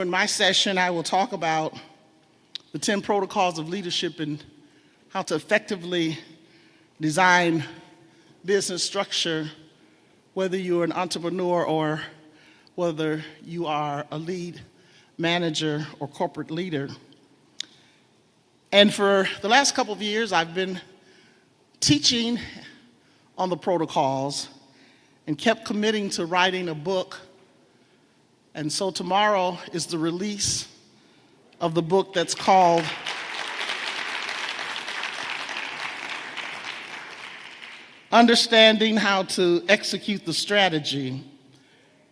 In my session, I will talk about the 10 protocols of leadership and how to effectively design business structure, whether you're an entrepreneur or whether you are a lead manager or corporate leader. And for the last couple of years, I've been teaching on the protocols and kept committing to writing a book. And so tomorrow is the release of the book that's called Understanding How to Execute the Strategy,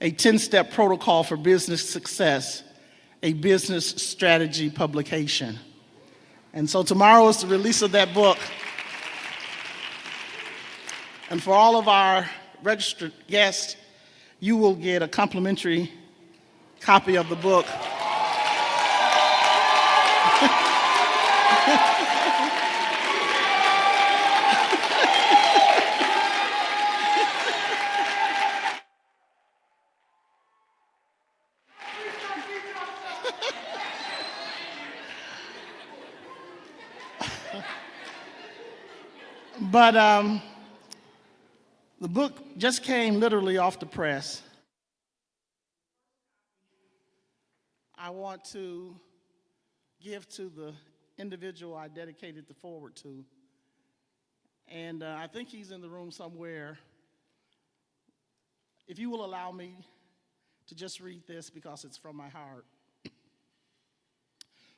a 10-step protocol for business success, a business strategy publication. And so tomorrow is the release of that book. And for all of our registered guests, you will get a complimentary copy of the book. But the book just came literally off the press. I want to give to the individual I dedicated the foreword to. And I think he's in the room somewhere. If you will allow me to just read this because it's from my heart.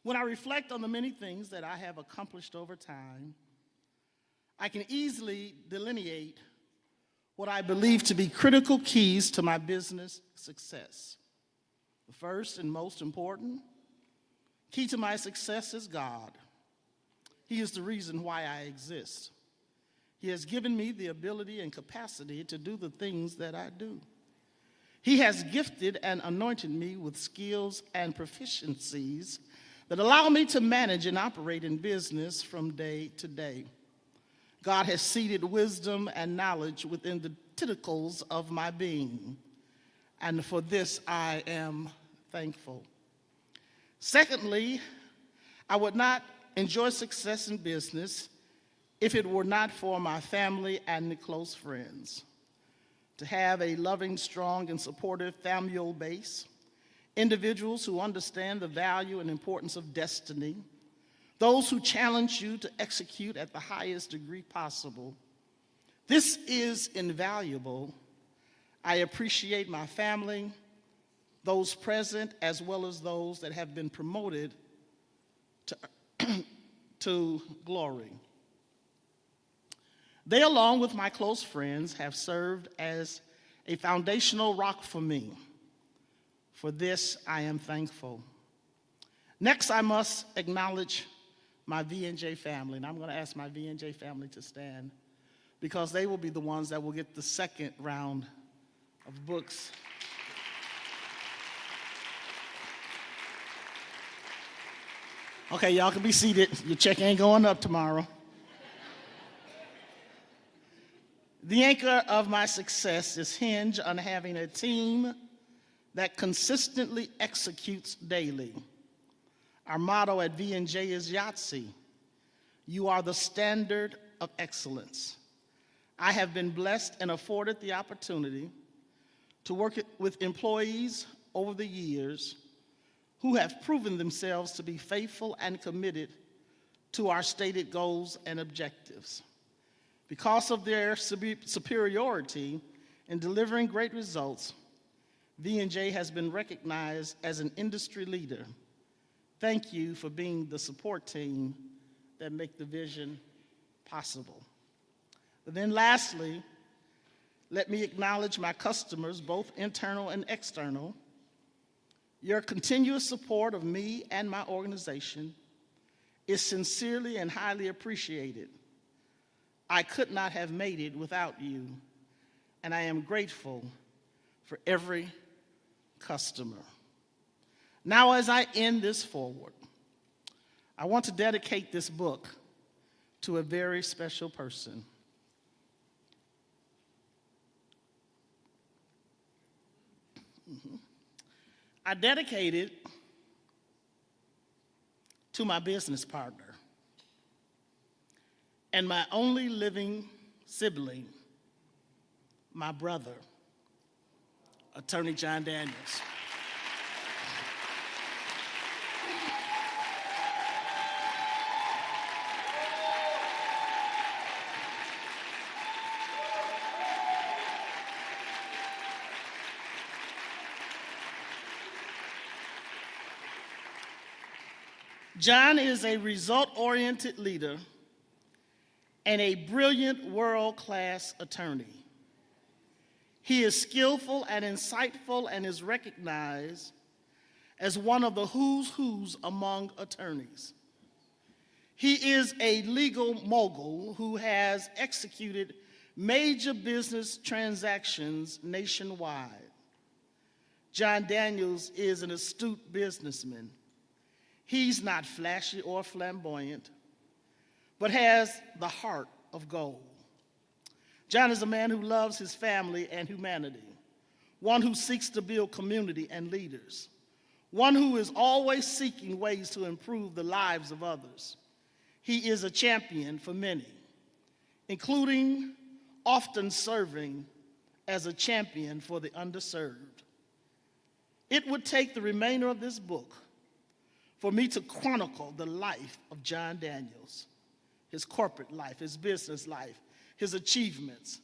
When I reflect on the many things that I have accomplished over time, I can easily delineate what I believe to be critical keys to my business success. The first and most important key to my success is God. He is the reason why I exist. He has given me the ability and capacity to do the things that I do. He has gifted and anointed me with skills and proficiencies that allow me to manage and operate in business from day to day. God has seeded wisdom and knowledge within the tentacles of my being, and for this I am thankful. Secondly, I would not enjoy success in business if it were not for my family and the close friends. To have a loving, strong, and supportive familial base, individuals who understand the value and importance of destiny, those who challenge you to execute at the highest degree possible. This is invaluable. I appreciate my family, those present, as well as those that have been promoted to glory. They, along with my close friends, have served as a foundational rock for me. For this, I am thankful. Next, I must acknowledge my V&J family, and I'm going to ask my V&J family to stand because they will be the ones that will get the second round of books. Okay, y'all can be seated. Your check ain't going up tomorrow. The anchor of my success is hinged on having a team that consistently executes daily. Our motto at V&J is Yahtzee. You are the standard of excellence. I have been blessed and afforded the opportunity to work with employees over the years who have proven themselves to be faithful and committed to our stated goals and objectives. Because of their superiority in delivering great results, V&J has been recognized as an industry leader. Thank you for being the support team that make the vision possible. But then lastly, let me acknowledge my customers, both internal and external. Your continuous support of me and my organization is sincerely and highly appreciated. I could not have made it without you, and I am grateful for every customer. Now, as I end this foreword, I want to dedicate this book to a very special person. I dedicate it to my business partner and my only living sibling, my brother, Attorney John Daniels. John is a result-oriented leader and a brilliant world-class attorney. He is skillful and insightful and is recognized as one of the who's who's among attorneys. He is a legal mogul who has executed major business transactions nationwide. John Daniels is an astute businessman. He's not flashy or flamboyant, but has the heart of gold. John is a man who loves his family and humanity, one who seeks to build community and leaders, one who is always seeking ways to improve the lives of others. He is a champion for many, including often serving as a champion for the underserved. It would take the remainder of this book for me to chronicle the life of John Daniels, his corporate life, his business life, his achievements,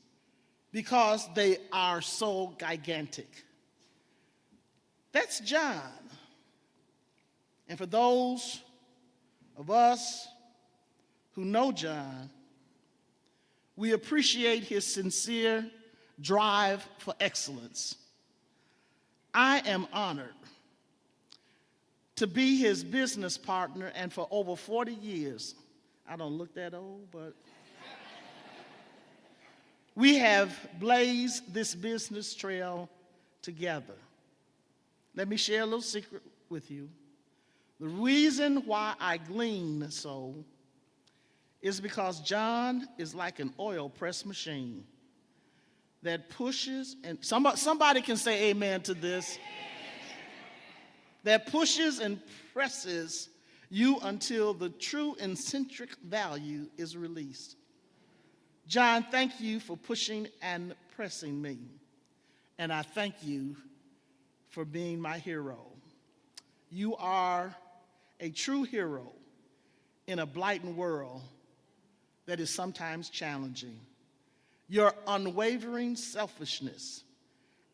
because they are so gigantic. That's John. And for those of us who know John, we appreciate his sincere drive for excellence. I am honored to be his business partner, and for over 40 years, I don't look that old, but we have blazed this business trail together. Let me share a little secret with you. The reason why I glean so is because John is like an oil press machine that pushes, and somebody can say amen to this, that pushes and presses you until the true intrinsic value is released. John, thank you for pushing and pressing me, and I thank you for being my hero. You are a true hero in a blighted world that is sometimes challenging. Your unwavering selfishness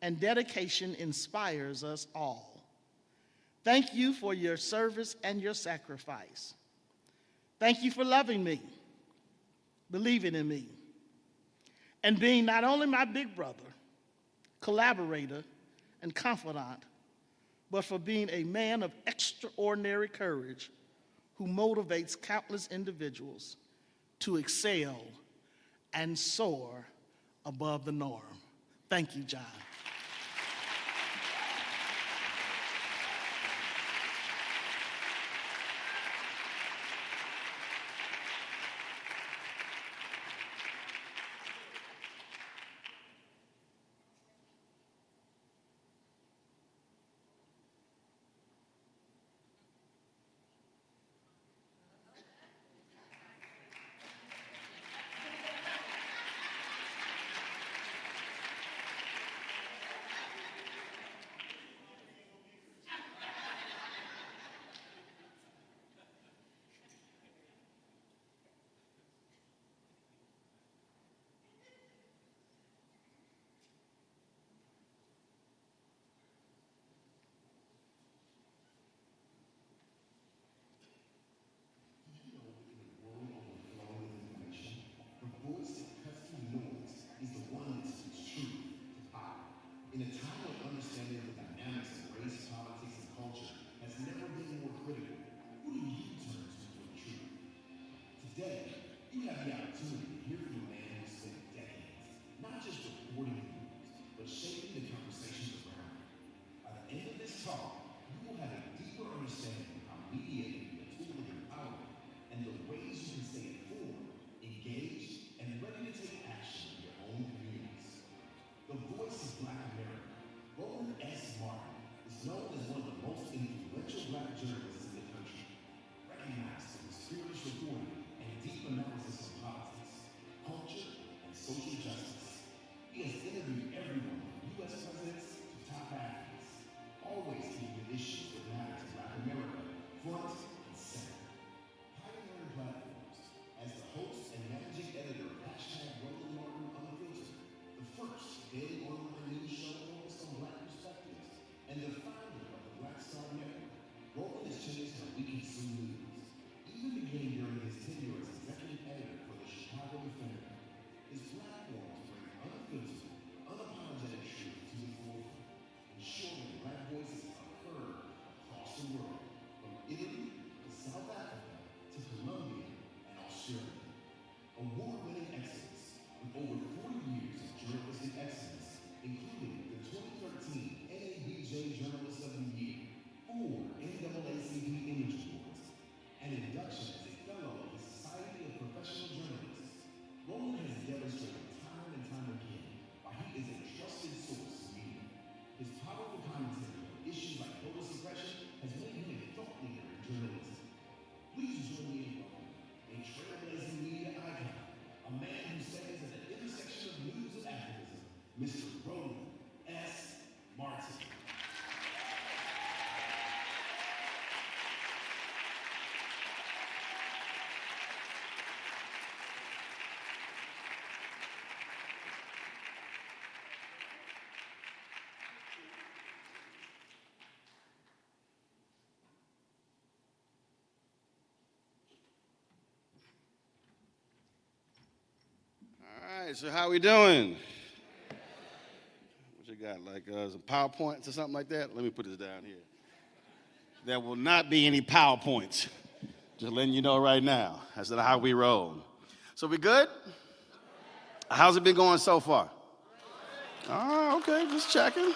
and dedication inspires us all. Thank you for your service and your sacrifice. Thank you for loving me, believing in me, and being not only my big brother, collaborator, and confidant, but for being a man of extraordinary courage who motivates countless individuals to excel and soar above the norm. Thank you, John. Italy, South Africa, to Colombia, and Australia. Award-winning excellence with over 40 years of journalistic excellence, including the 2013 NABJ Journalist of the Year, 4 NAACP Image Awards, and induction as a fellow of the Society of Professional Journalists. Roland has demonstrated time and time again why he is a trusted source of media. His powerful commentary on issues like voter suppression has made him a thought leader in journalism. Please join me in welcoming a trailblazing media icon, a man who stands at the intersection of news and activism, Mr. Roland S. Martin. All right, so how we doing? What you got, like some PowerPoints or something like that? Let me put this down here. There will not be any PowerPoints. Just letting you know right now. That's how we roll. So we good? How's it been going so far? Oh, okay, just checking.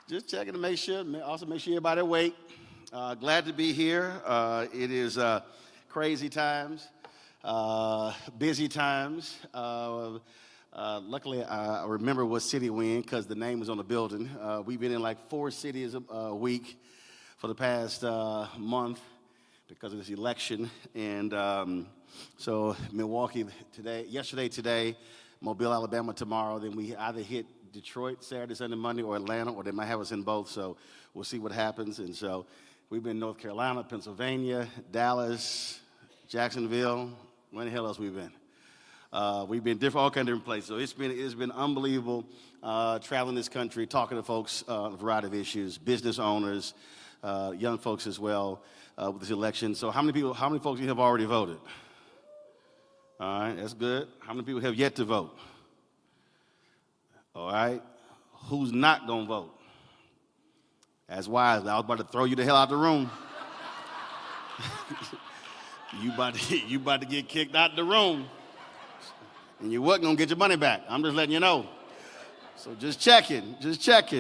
Just checking to make sure, also make sure everybody awake. Glad to be here. It is crazy times. Busy times. Luckily, I remember what city we're in because the name was on the building. We've been in like 4 cities a week for the past month because of this election. And so Milwaukee yesterday, Mobile, Alabama tomorrow. Then we either hit Detroit Saturday, Sunday, Monday, or Atlanta, or they might have us in both. So we'll see what happens. And so we've been in North Carolina, Pennsylvania, Dallas, Jacksonville. Where the hell else we've been? We've been all kinds of different places. So it's been unbelievable traveling this country, talking to folks on a variety of issues, business owners, young folks as well with this election. So how many folks have already voted? All right, that's good. How many people have yet to vote? All right, who's not gonna vote? That's wise. I was about to throw you the hell out the room. You about to get kicked out the room, and you wasn't gonna get your money back. I'm just letting you know. So just checking.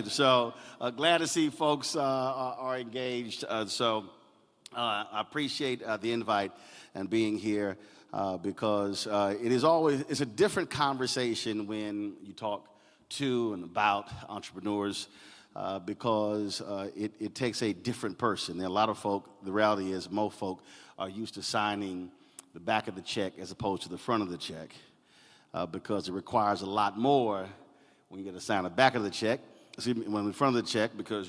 So glad to see folks are engaged. So I appreciate the invite and being here because it's a different conversation when you talk to and about entrepreneurs. Because it takes a different person. There are a lot of folk, the reality is most folk are used to signing the back of the check as opposed to the front of the check because it requires a lot more when you get to sign the back of the check, when in front of the check, because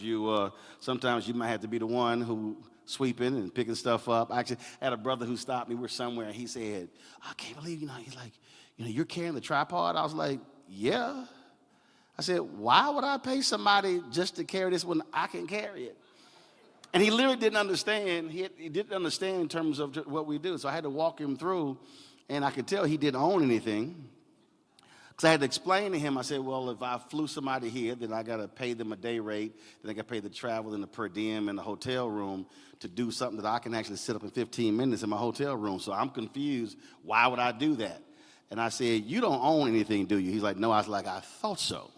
sometimes you might have to be the one who sweeping and picking stuff up. I actually had a brother who stopped me. We were somewhere, and he said, I can't believe, he's like, you're carrying the tripod? I was like, yeah. I said, why would I pay somebody just to carry this when I can carry it? And he literally didn't understand. He didn't understand in terms of what we do. So I had to walk him through, and I could tell he didn't own anything. Because I had to explain to him, I said, well, if I flew somebody here, then I got to pay them a day rate, then I got to pay the travel and the per diem and the hotel room to do something that I can actually sit up in 15 minutes in my hotel room. So I'm confused. Why would I do that? And I said, you don't own anything, do you? He's like, no. I was like, I thought so.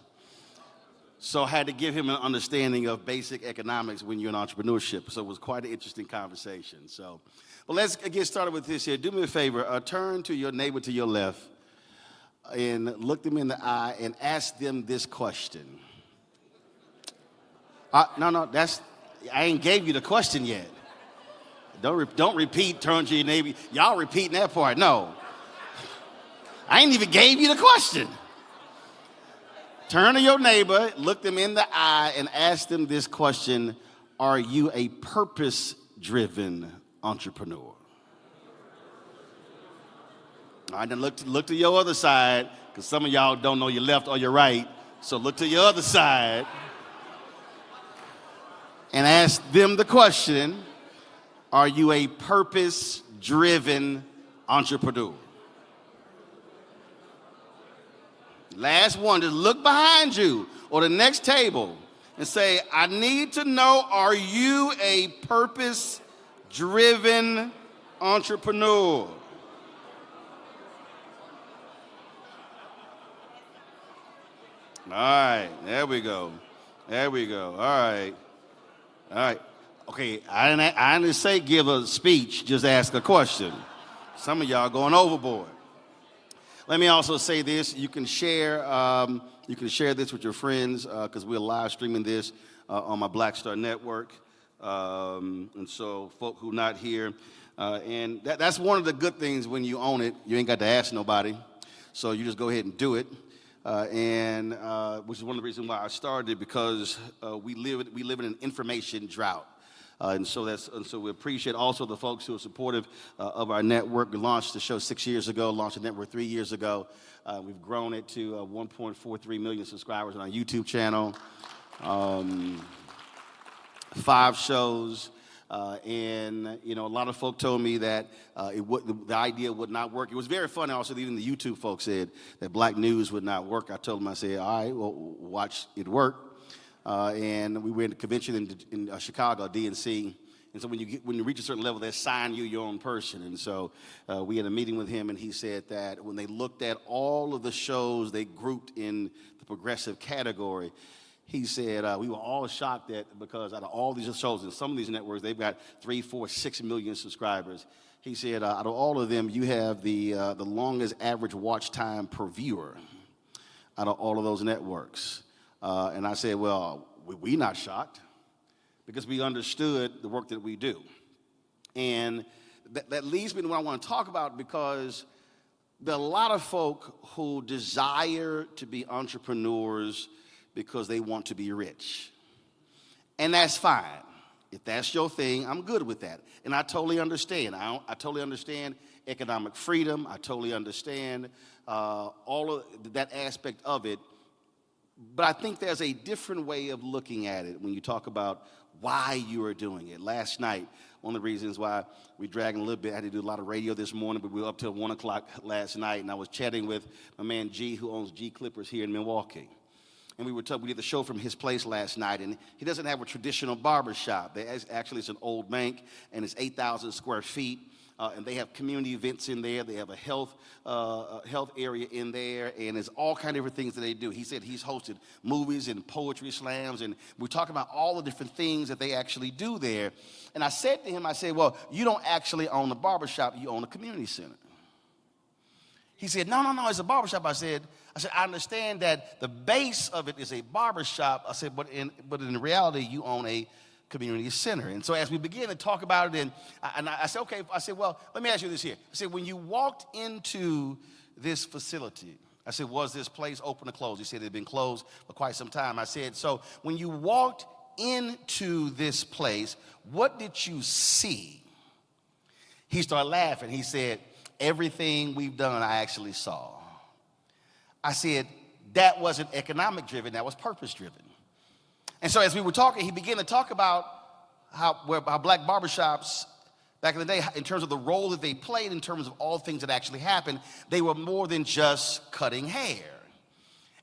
So I had to give him an understanding of basic economics when you're in entrepreneurship. So it was quite an interesting conversation. So, well, let's get started with this here. Do me a favor. Turn to your neighbor to your left and look them in the eye and ask them this question. No, I ain't gave you the question yet. Don't repeat, turn to your neighbor. Y'all repeating that part. No. I ain't even gave you the question. Turn to your neighbor, look them in the eye, and ask them this question: are you a purpose-driven entrepreneur? All right, then look to your other side, because some of y'all don't know your left or your right. So look to your other side and ask them the question: are you a purpose-driven entrepreneur? Last one, just look behind you or the next table and say, I need to know, are you a purpose-driven entrepreneur? All right, there we go. There we go. All right. All right. Okay, I didn't say give a speech, just ask a question. Some of y'all going overboard. Let me also say this: you can share this with your friends because we're live streaming this on my Black Star Network, and so folk who not here, and that's one of the good things when you own it. You ain't got to ask nobody, so you just go ahead and do it. Which is one of the reasons why I started, because we live in an information drought. And so we appreciate also the folks who are supportive of our network. We launched the show 6 years ago, launched the network 3 years ago. We've grown it to 1.43 million subscribers on our YouTube channel, 5 shows. And a lot of folk told me that the idea would not work. It was very funny also that even the YouTube folks said that black news would not work. I told them, I said, all right, well, watch it work. And we were in a convention in Chicago, DNC. And so when you reach a certain level, they assign you your own person. And so we had a meeting with him, and he said that when they looked at all of the shows they grouped in the progressive category, he said, we were all shocked because out of all these shows, and some of these networks, they've got 3, 4, 6 million subscribers. He said, out of all of them, you have the longest average watch time per viewer out of all of those networks. And I said, well, we not shocked because we understood the work that we do. And that leads me to what I want to talk about, because there are a lot of folk who desire to be entrepreneurs because they want to be rich. And that's fine. If that's your thing, I'm good with that. And I totally understand. I totally understand economic freedom. I totally understand all of that aspect of it. But I think there's a different way of looking at it when you talk about why you are doing it. Last night, one of the reasons why we dragging a little bit, I had to do a lot of radio this morning, but we were up till 1 o'clock last night, and I was chatting with my man G, who owns G Clippers here in Milwaukee. And we did the show from his place last night, and he doesn't have a traditional barber shop. Actually, it's an old bank, and it's 8,000 square feet. And they have community events in there. They have a health area in there, and there's all kinds of different things that they do. He said he's hosted movies and poetry slams, and we're talking about all the different things that they actually do there. And I said to him, I said, well, you don't actually own a barbershop, you own a community center. He said, no, it's a barbershop. I said, I understand that the base of it is a barbershop. I said, but in reality, you own a community center. And so as we began to talk about it, and I said, okay, I said, well, let me ask you this here. I said, when you walked into this facility, I said, was this place open or closed? He said it had been closed for quite some time. I said, so when you walked into this place, what did you see? He started laughing. He said, everything we've done, I actually saw. I said, that wasn't economic driven, that was purpose driven. And so as we were talking, he began to talk about how black barbershops back in the day, in terms of the role that they played, in terms of all things that actually happened, they were more than just cutting hair.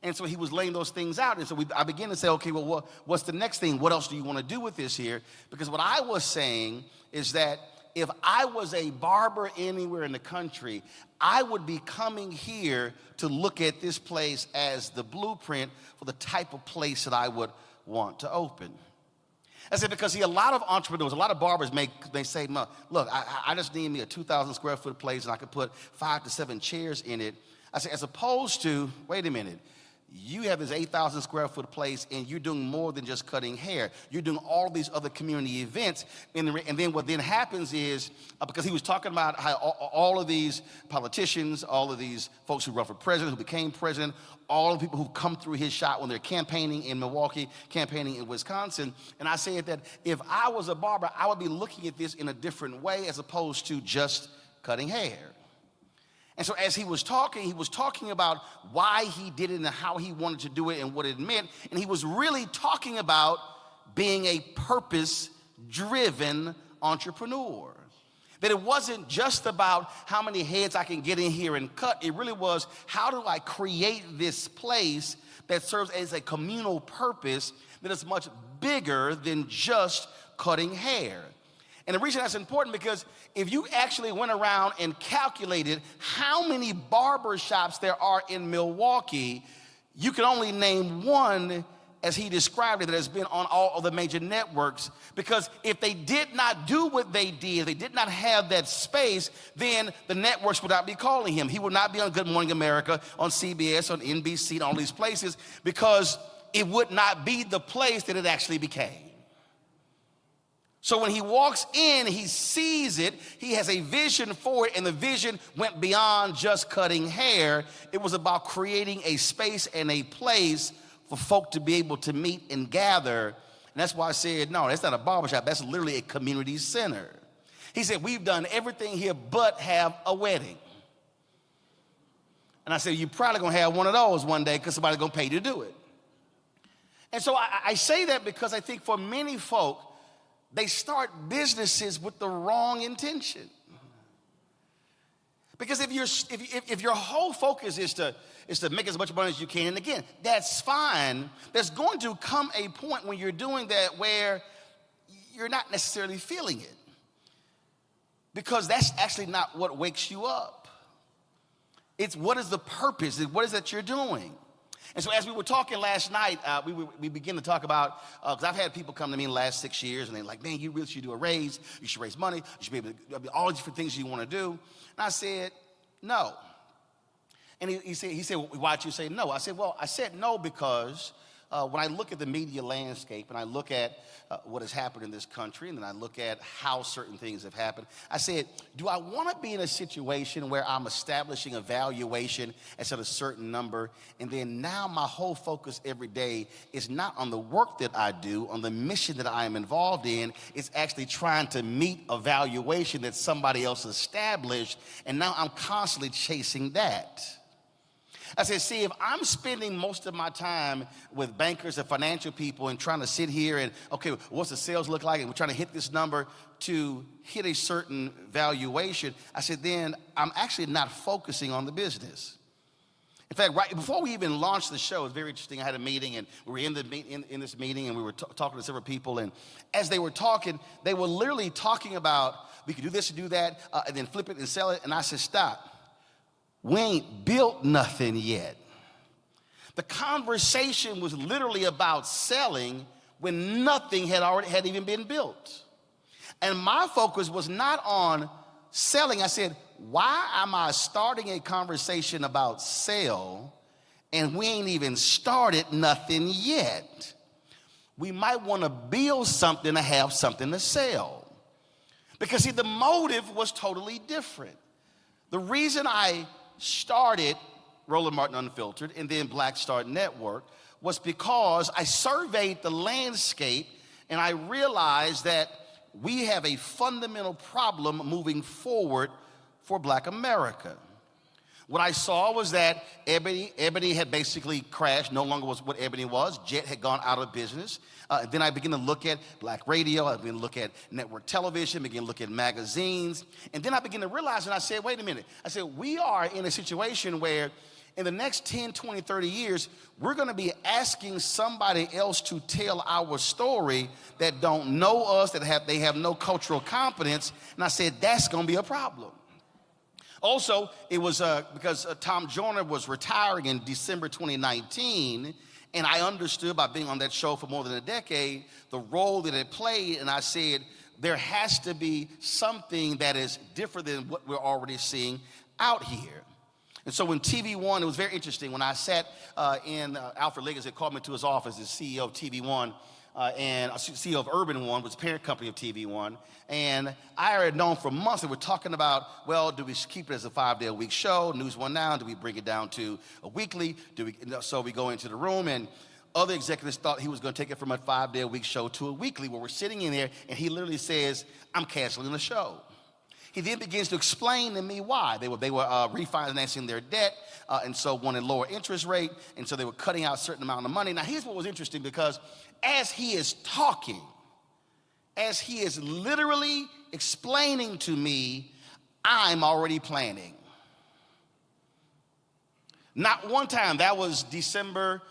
And so he was laying those things out. And so I began to say, okay, well, what's the next thing? What else do you want to do with this here? Because what I was saying is that if I was a barber anywhere in the country, I would be coming here to look at this place as the blueprint for the type of place that I would want to open. I said, because a lot of entrepreneurs, a lot of barbers they say, look, I just need me a 2,000 square foot place and I could put 5 to 7 chairs in it. I said, as opposed to, wait a minute, you have this 8,000 square foot place and you're doing more than just cutting hair. You're doing all these other community events. And then what then happens is, because he was talking about how all of these politicians, all of these folks who run for president, who became president, all the people who come through his shop when they're campaigning in Milwaukee, campaigning in Wisconsin. And I said that if I was a barber, I would be looking at this in a different way as opposed to just cutting hair. And so as he was talking about why he did it and how he wanted to do it and what it meant. And he was really talking about being a purpose-driven entrepreneur. That it wasn't just about how many heads I can get in here and cut. It really was, how do I create this place that serves as a communal purpose that is much bigger than just cutting hair. And the reason that's important because if you actually went around and calculated how many barber shops there are in Milwaukee, you can only name one, as he described it, that has been on all of the major networks. Because if they did not do what they did, they did not have that space, then the networks would not be calling him. He would not be on Good Morning America, on CBS, on NBC, and all these places, because it would not be the place that it actually became. So when he walks in, he sees it, he has a vision for it, and the vision went beyond just cutting hair. It was about creating a space and a place for folk to be able to meet and gather. And that's why I said, no, that's not a barbershop, that's literally a community center. He said, we've done everything here but have a wedding. And I said, you're probably gonna have one of those one day because somebody's gonna pay you to do it. And so I say that because I think for many folk, they start businesses with the wrong intention. Because if your whole focus is to make as much money as you can, and again, that's fine, there's going to come a point when you're doing that where you're not necessarily feeling it. Because that's actually not what wakes you up. It's what is the purpose, what is that you're doing? And so as we were talking last night, we began to talk about, because I've had people come to me in the last 6 years, and they're like, man, you really should do a raise. You should raise money. You should be able to, all these different things you want to do. And I said, no. And he said, well, why'd you say no? I said no because when I look at the media landscape and I look at what has happened in this country, and then I look at how certain things have happened, I said, do I want to be in a situation where I'm establishing a valuation at a certain number, and then now my whole focus every day is not on the work that I do, on the mission that I am involved in, it's actually trying to meet a valuation that somebody else established, and now I'm constantly chasing that. I said, see, if I'm spending most of my time with bankers and financial people and trying to sit here and, okay, what's the sales look like? And we're trying to hit this number to hit a certain valuation. I said, then I'm actually not focusing on the business. In fact, right before we even launched the show, it was very interesting. I had a meeting, and we were in this meeting, and we were talking to several people. And as they were talking, they were literally talking about, we could do this and do that, and then flip it and sell it. And I said, stop. We ain't built nothing yet. The conversation was literally about selling when nothing had even been built. And my focus was not on selling. I said, why am I starting a conversation about sale and we ain't even started nothing yet? We might want to build something to have something to sell. Because see, the motive was totally different. The reason I started Roland Martin Unfiltered and then Black Star Network was because I surveyed the landscape and I realized that we have a fundamental problem moving forward for Black America. What I saw was that Ebony had basically crashed, no longer was what Ebony was. Jet had gone out of business. Then I began to look at Black radio, I began to look at network television, began to look at magazines. And then I began to realize, and I said, wait a minute. I said, we are in a situation where in the next 10, 20, 30 years, we're gonna be asking somebody else to tell our story that don't know us, they have no cultural competence. And I said, that's gonna be a problem. Also, it was because Tom Joyner was retiring in December 2019, and I understood by being on that show for more than a decade, the role that it played, and I said, there has to be something that is different than what we're already seeing out here. And so when TV One, it was very interesting, when I sat in Alfred Liggins had called me to his office, the CEO of TV One, and CEO of Urban One, was the parent company of TV One. And I had known for months that we're talking about, well, do we keep it as a 5-day-a-week show, News One Now? Do we bring it down to a weekly? So we go into the room, and other executives thought he was going to take it from a 5-day-a-week show to a weekly, where we're sitting in there, and he literally says, I'm canceling the show. He then begins to explain to me why. They were refinancing their debt, and so wanted lower interest rate, and so they were cutting out a certain amount of money. Now, here's what was interesting, because as he is talking, as he is literally explaining to me, I'm already planning. Not one time, that was December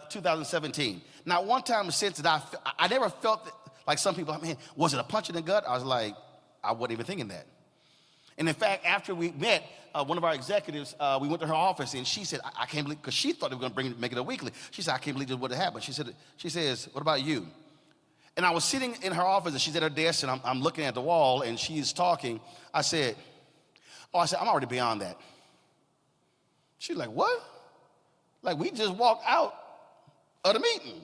2017. Not one time since that I never felt like some people, man, was it a punch in the gut? I was like, I wasn't even thinking that. And in fact, after we met, one of our executives, we went to her office, and she said, I can't believe, because she thought they were going to make it a weekly. She said, I can't believe this would have happened. She says, what about you? And I was sitting in her office, and she's at her desk, and I'm looking at the wall, and she's talking. I said, I'm already beyond that. She's like, what? Like, we just walked out of the meeting.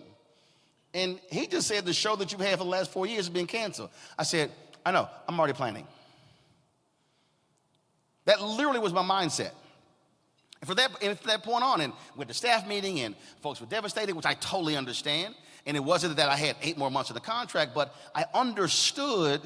And he just said the show that you've had for the last 4 years has been canceled. I said, I know, I'm already planning. That literally was my mindset. And from that point on, and with the staff meeting, and folks were devastated, which I totally understand. And it wasn't that I had 8 more months of the contract, but I understood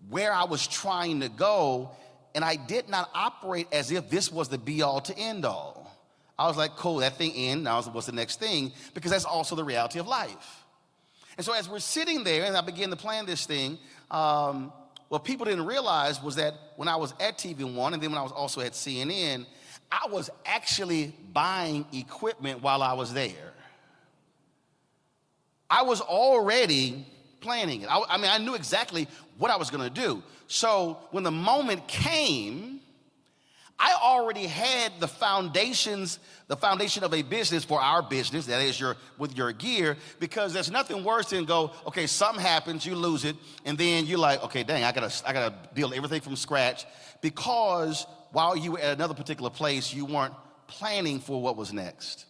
where I was trying to go, and I did not operate as if this was the be-all to end-all. I was like, cool, that thing ends, now what's the next thing? Because that's also the reality of life. And so as we're sitting there, and I began to plan this thing, what people didn't realize was that when I was at TV1, and then when I was also at CNN, I was actually buying equipment while I was there. I was already planning it. I knew exactly what I was going to do. So when the moment came, I already had the foundation of a business for our business, that is with your gear, because there's nothing worse than go, okay, something happens, you lose it, and then you're like, okay, dang, I gotta build everything from scratch, because while you were at another particular place, you weren't planning for what was next.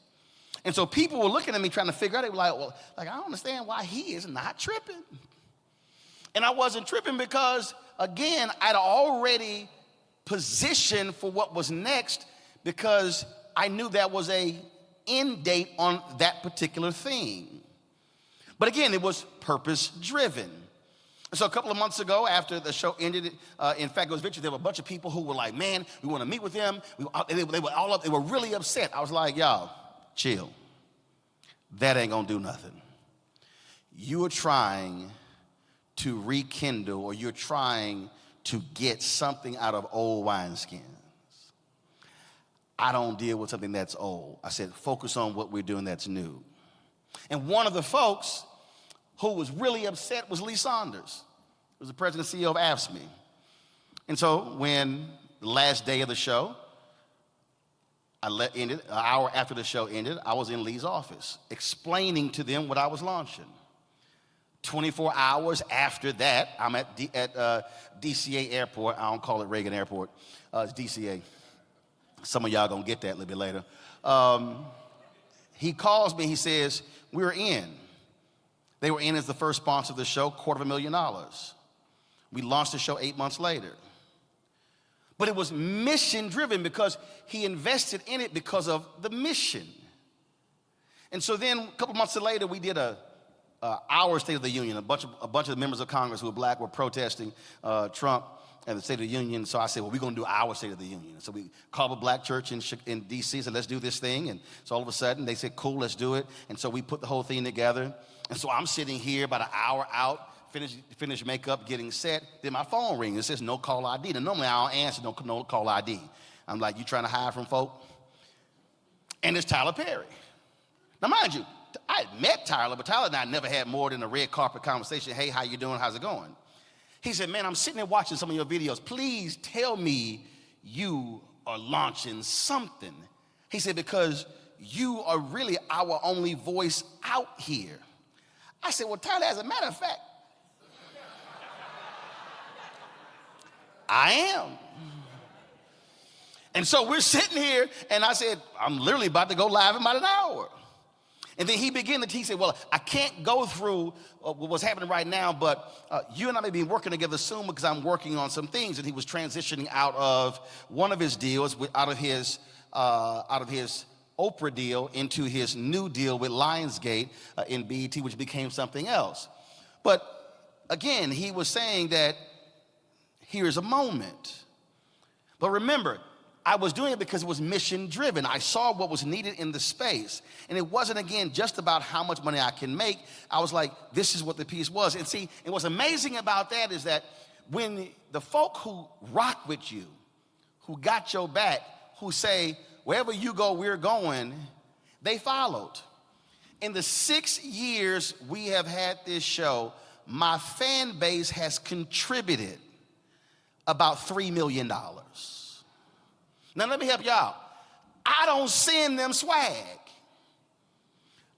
And so people were looking at me trying to figure out, they were like, well, I don't understand why he is not tripping. And I wasn't tripping because, again, I'd already positioned for what was next, because I knew that was a end date on that particular thing. But again, it was purpose driven. So a couple of months ago, after the show ended, in fact, it was Victor, there were a bunch of people who were like, man, we want to meet with them. They were all up, they were really upset. I was like, y'all, chill. That ain't gonna do nothing. You are trying to rekindle, or you're trying to get something out of old wineskins. I don't deal with something that's old. I said, focus on what we're doing that's new. And one of the folks who was really upset was Lee Saunders, who was the president and CEO of AFSCME. And so when the last day of the show, ended, an hour after the show ended, I was in Lee's office explaining to them what I was launching. 24 hours after that, I'm at DCA Airport. I don't call it Reagan Airport. It's DCA. Some of y'all gonna get that a little bit later. He calls me, he says, we're in. They were in as the first sponsor of the show, $250,000. We launched the show 8 months later. But it was mission driven because he invested in it because of the mission. And so then a couple months later, we did our State of the Union. A bunch of the members of Congress who were black were protesting Trump and the State of the Union. So I said, well, we're going to do our State of the Union. So we called a black church in D.C., said, let's do this thing. And so all of a sudden, they said, cool, let's do it. And so we put the whole thing together. And so I'm sitting here about an hour out, finish makeup, getting set. Then my phone rings. It says no call ID. And normally I don't answer no call ID. I'm like, you trying to hide from folk? And it's Tyler Perry. Now, mind you, I had met Tyler, but Tyler and I never had more than a red carpet conversation. Hey, how you doing? How's it going? He said, man, I'm sitting there watching some of your videos. Please tell me you are launching something. He said, because you are really our only voice out here. I said, well, Tyler, as a matter of fact, I am. And so we're sitting here, and I said, I'm literally about to go live in about an hour. And then he said, well, I can't go through what's happening right now, but you and I may be working together soon because I'm working on some things. And he was transitioning out of one of his deals, out of his Oprah deal into his new deal with Lionsgate in BET, which became something else. But again, he was saying that here's a moment. But remember, I was doing it because it was mission driven. I saw what was needed in the space. And it wasn't, again, just about how much money I can make. I was like, this is what the piece was. And see, and what's amazing about that is that when the folk who rock with you, who got your back, who say, wherever you go, we're going, they followed. In the 6 years we have had this show, my fan base has contributed about $3 million. Now let me help you out. I don't send them swag.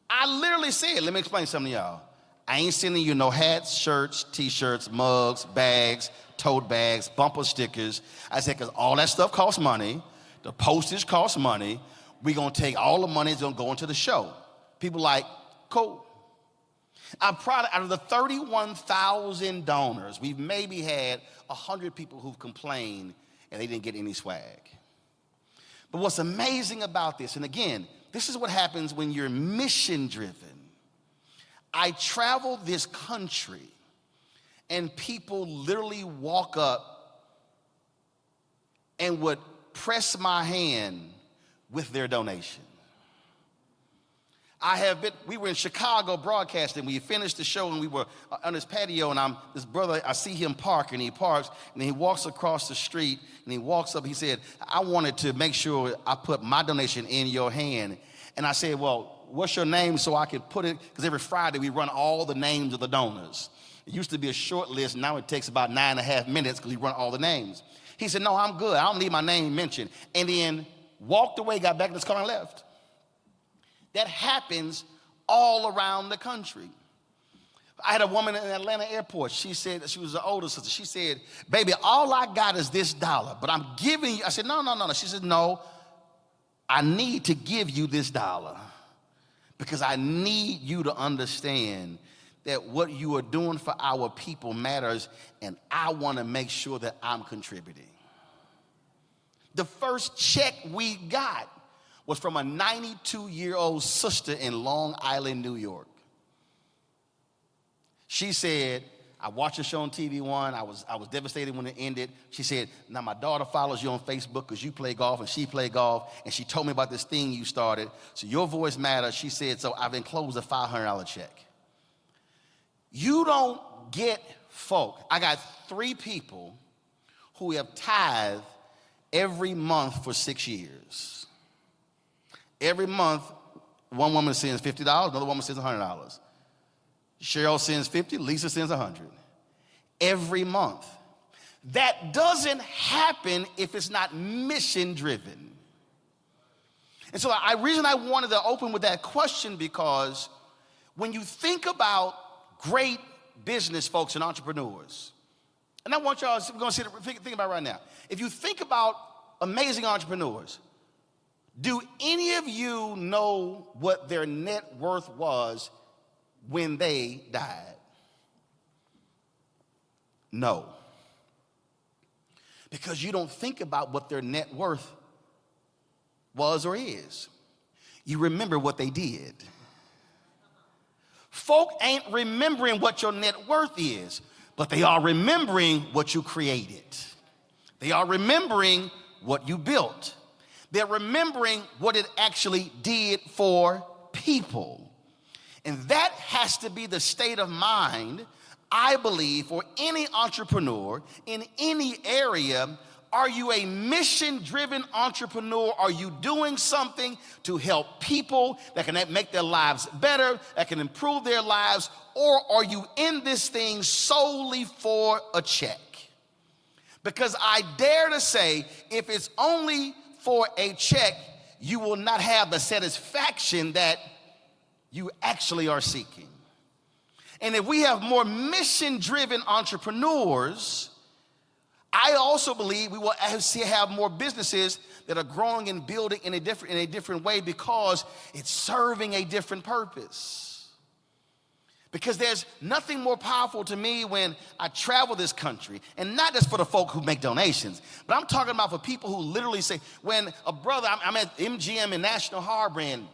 I literally said, let me explain something to y'all. I ain't sending you no hats, shirts, t-shirts, mugs, bags, tote bags, bumper stickers. I said, because all that stuff costs money. The postage costs money. We're going to take all the money that's going to go into the show. People like, cool. I'm proud out of the 31,000 donors, we've maybe had 100 people who've complained and they didn't get any swag. But what's amazing about this, and again, this is what happens when you're mission driven. I travel this country and people literally walk up and would press my hand with their donation. We were in Chicago broadcasting. We finished the show and we were on this patio, and this brother, I see him park, and he parks and he walks across the street and he walks up. He said, I wanted to make sure I put my donation in your hand. And I said, well, what's your name so I can put it? Because every Friday we run all the names of the donors. It used to be a short list. Now it takes about 9.5 minutes because we run all the names. He said, no, I'm good. I don't need my name mentioned. And then walked away, got back in his car and left. That happens all around the country. I had a woman in Atlanta airport. She said, she was an older sister. She said, baby, all I got is this $1, but I'm giving you. I said, no. She said, no, I need to give you this $1 because I need you to understand that what you are doing for our people matters, and I want to make sure that I'm contributing. The first check we got was from a 92-year-old sister in Long Island, New York. She said, I watched the show on TV One. I was devastated when it ended. She said, now my daughter follows you on Facebook because you play golf and she played golf, and she told me about this thing you started. So your voice matters. She said, so I've enclosed a $500 check. You don't get folk. I got 3 people who have tithed every month for 6 years. Every month, one woman sends $50, another woman sends $100. Cheryl sends $50, Lisa sends $100. Every month. That doesn't happen if it's not mission driven. And so the reason I wanted to open with that question, because when you think about great business folks and entrepreneurs, and I want y'all, we're going to think about it right now. If you think about amazing entrepreneurs, do any of you know what their net worth was when they died? No. Because you don't think about what their net worth was or is. You remember what they did. Folk ain't remembering what your net worth is, but they are remembering what you created. They are remembering what you built. They're remembering what it actually did for people. And that has to be the state of mind, I believe, for any entrepreneur in any area. Are you a mission-driven entrepreneur? Are you doing something to help people that can make their lives better, that can improve their lives? Or are you in this thing solely for a check? Because I dare to say, if it's only for a check, you will not have the satisfaction that you actually are seeking. And if we have more mission-driven entrepreneurs, I also believe we will have more businesses that are growing and building in a different way, because it's serving a different purpose. Because there's nothing more powerful to me when I travel this country, and not just for the folk who make donations, but I'm talking about for people who literally say, when a brother, I'm at MGM in National Harbor, and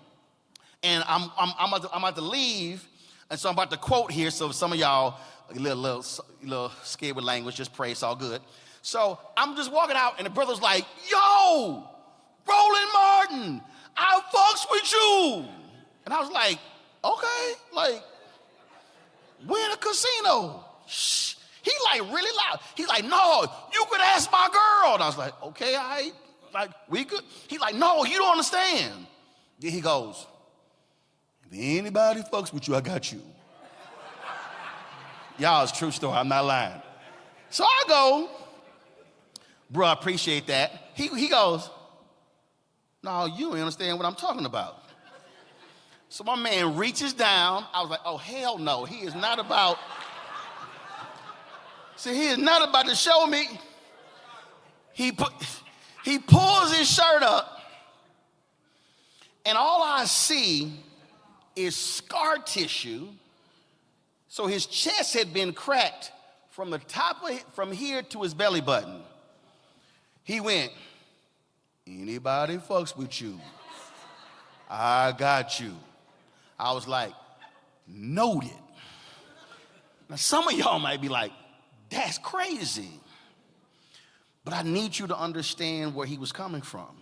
I'm about to leave, and so I'm about to quote here, so some of y'all a little scared with language, just pray, it's all good. So I'm just walking out, and the brother's like, yo, Roland Martin, I fucks with you. And I was like, okay, like, we're in a casino. Shh. He like really loud. He's like, no, you could ask my girl. And I was like, okay, all right. Like, we could. He's like, no, you don't understand. Then he goes, If anybody fucks with you, I got you. Y'all, it's a true story. I'm not lying. So I go, bro, I appreciate that. He goes, no, you don't understand what I'm talking about. So my man reaches down. I was like, oh, hell no. He is not about to show me. He pulls his shirt up, and all I see is scar tissue. So his chest had been cracked from the top of from here to his belly button. He went, anybody fucks with you, I got you. I was like, noted. Now some of y'all might be like, that's crazy. But I need you to understand where he was coming from.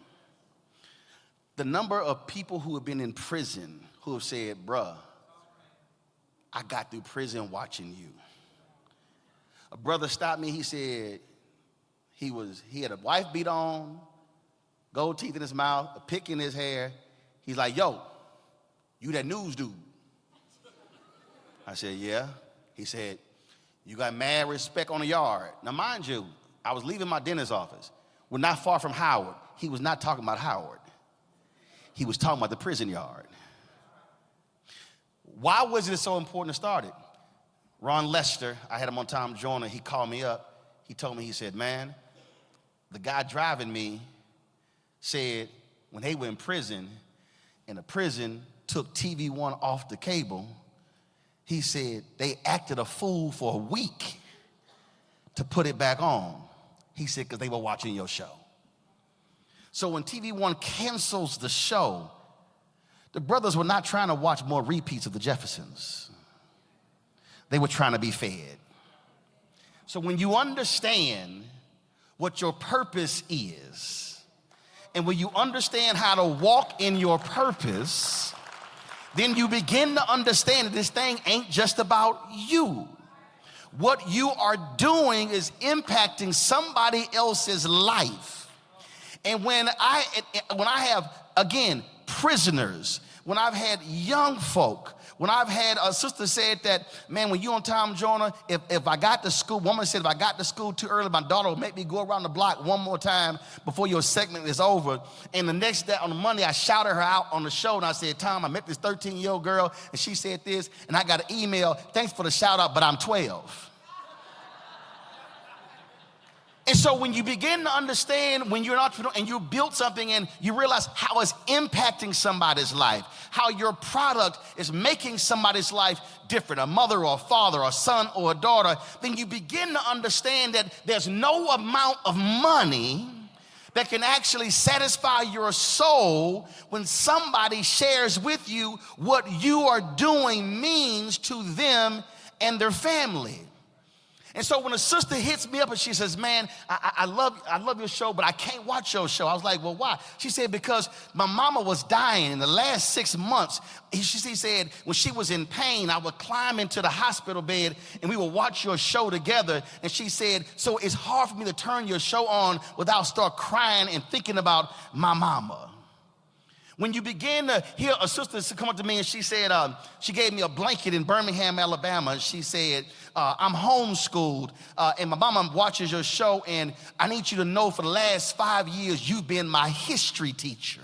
The number of people who have been in prison who have said, bruh, I got through prison watching you. A brother stopped me, he said he had a wife beat on, gold teeth in his mouth, a pick in his hair. He's like, yo, you that news dude? I said, yeah. He said, you got mad respect on the yard. Now mind you, I was leaving my dentist's office. We're not far from Howard. He was not talking about Howard. He was talking about the prison yard. Why was it so important to start it? Ron Lester, I had him on Tom Joyner, he called me up. He told me, he said, man, the guy driving me said when they were in prison and the prison took TV1 off the cable, he said they acted a fool for a week to put it back on. He said, because they were watching your show. So when TV1 cancels the show, the brothers were not trying to watch more repeats of the Jeffersons. They were trying to be fed. So when you understand what your purpose is, and when you understand how to walk in your purpose, then you begin to understand that this thing ain't just about you. What you are doing is impacting somebody else's life. And when I have, again, prisoners, when I've had young folk, when I've had a sister said that, man, when you on Tom Joyner, if I got to school, woman said if I got to school too early, my daughter will make me go around the block one more time before your segment is over. And the next day, on the Monday, I shouted her out on the show, and I said, Tom, I met this 13-year-old girl, and she said this, and I got an email, thanks for the shout out, but I'm 12. And so when you begin to understand when you're an entrepreneur and you build something and you realize how it's impacting somebody's life, how your product is making somebody's life different, a mother or a father or a son or a daughter, then you begin to understand that there's no amount of money that can actually satisfy your soul when somebody shares with you what you are doing means to them and their family. And so when a sister hits me up and she says, man, I love your show, but I can't watch your show. I was like, well, why? She said, because my mama was dying in the last 6 months. She said, when she was in pain, I would climb into the hospital bed and we would watch your show together. And she said, so it's hard for me to turn your show on without start crying and thinking about my mama. When you begin to hear a sister come up to me and she said, she gave me a blanket in Birmingham, Alabama. She said, I'm homeschooled and my mama watches your show and I need you to know for the last 5 years, you've been my history teacher.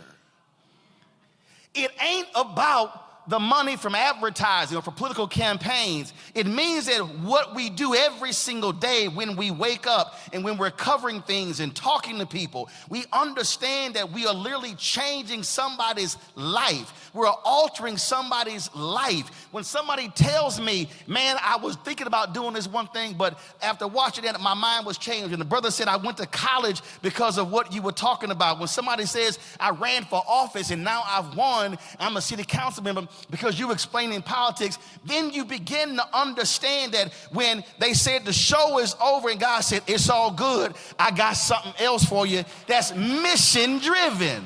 It ain't about the money from advertising or for political campaigns. It means that what we do every single day when we wake up and when we're covering things and talking to people, we understand that we are literally changing somebody's life. We're altering somebody's life. When somebody tells me, man, I was thinking about doing this one thing, but after watching that, my mind was changed. And the brother said, I went to college because of what you were talking about. When somebody says, I ran for office and now I've won, I'm a city council member, because you explaining politics, then you begin to understand that when they said the show is over and God said, it's all good, I got something else for you, that's mission driven.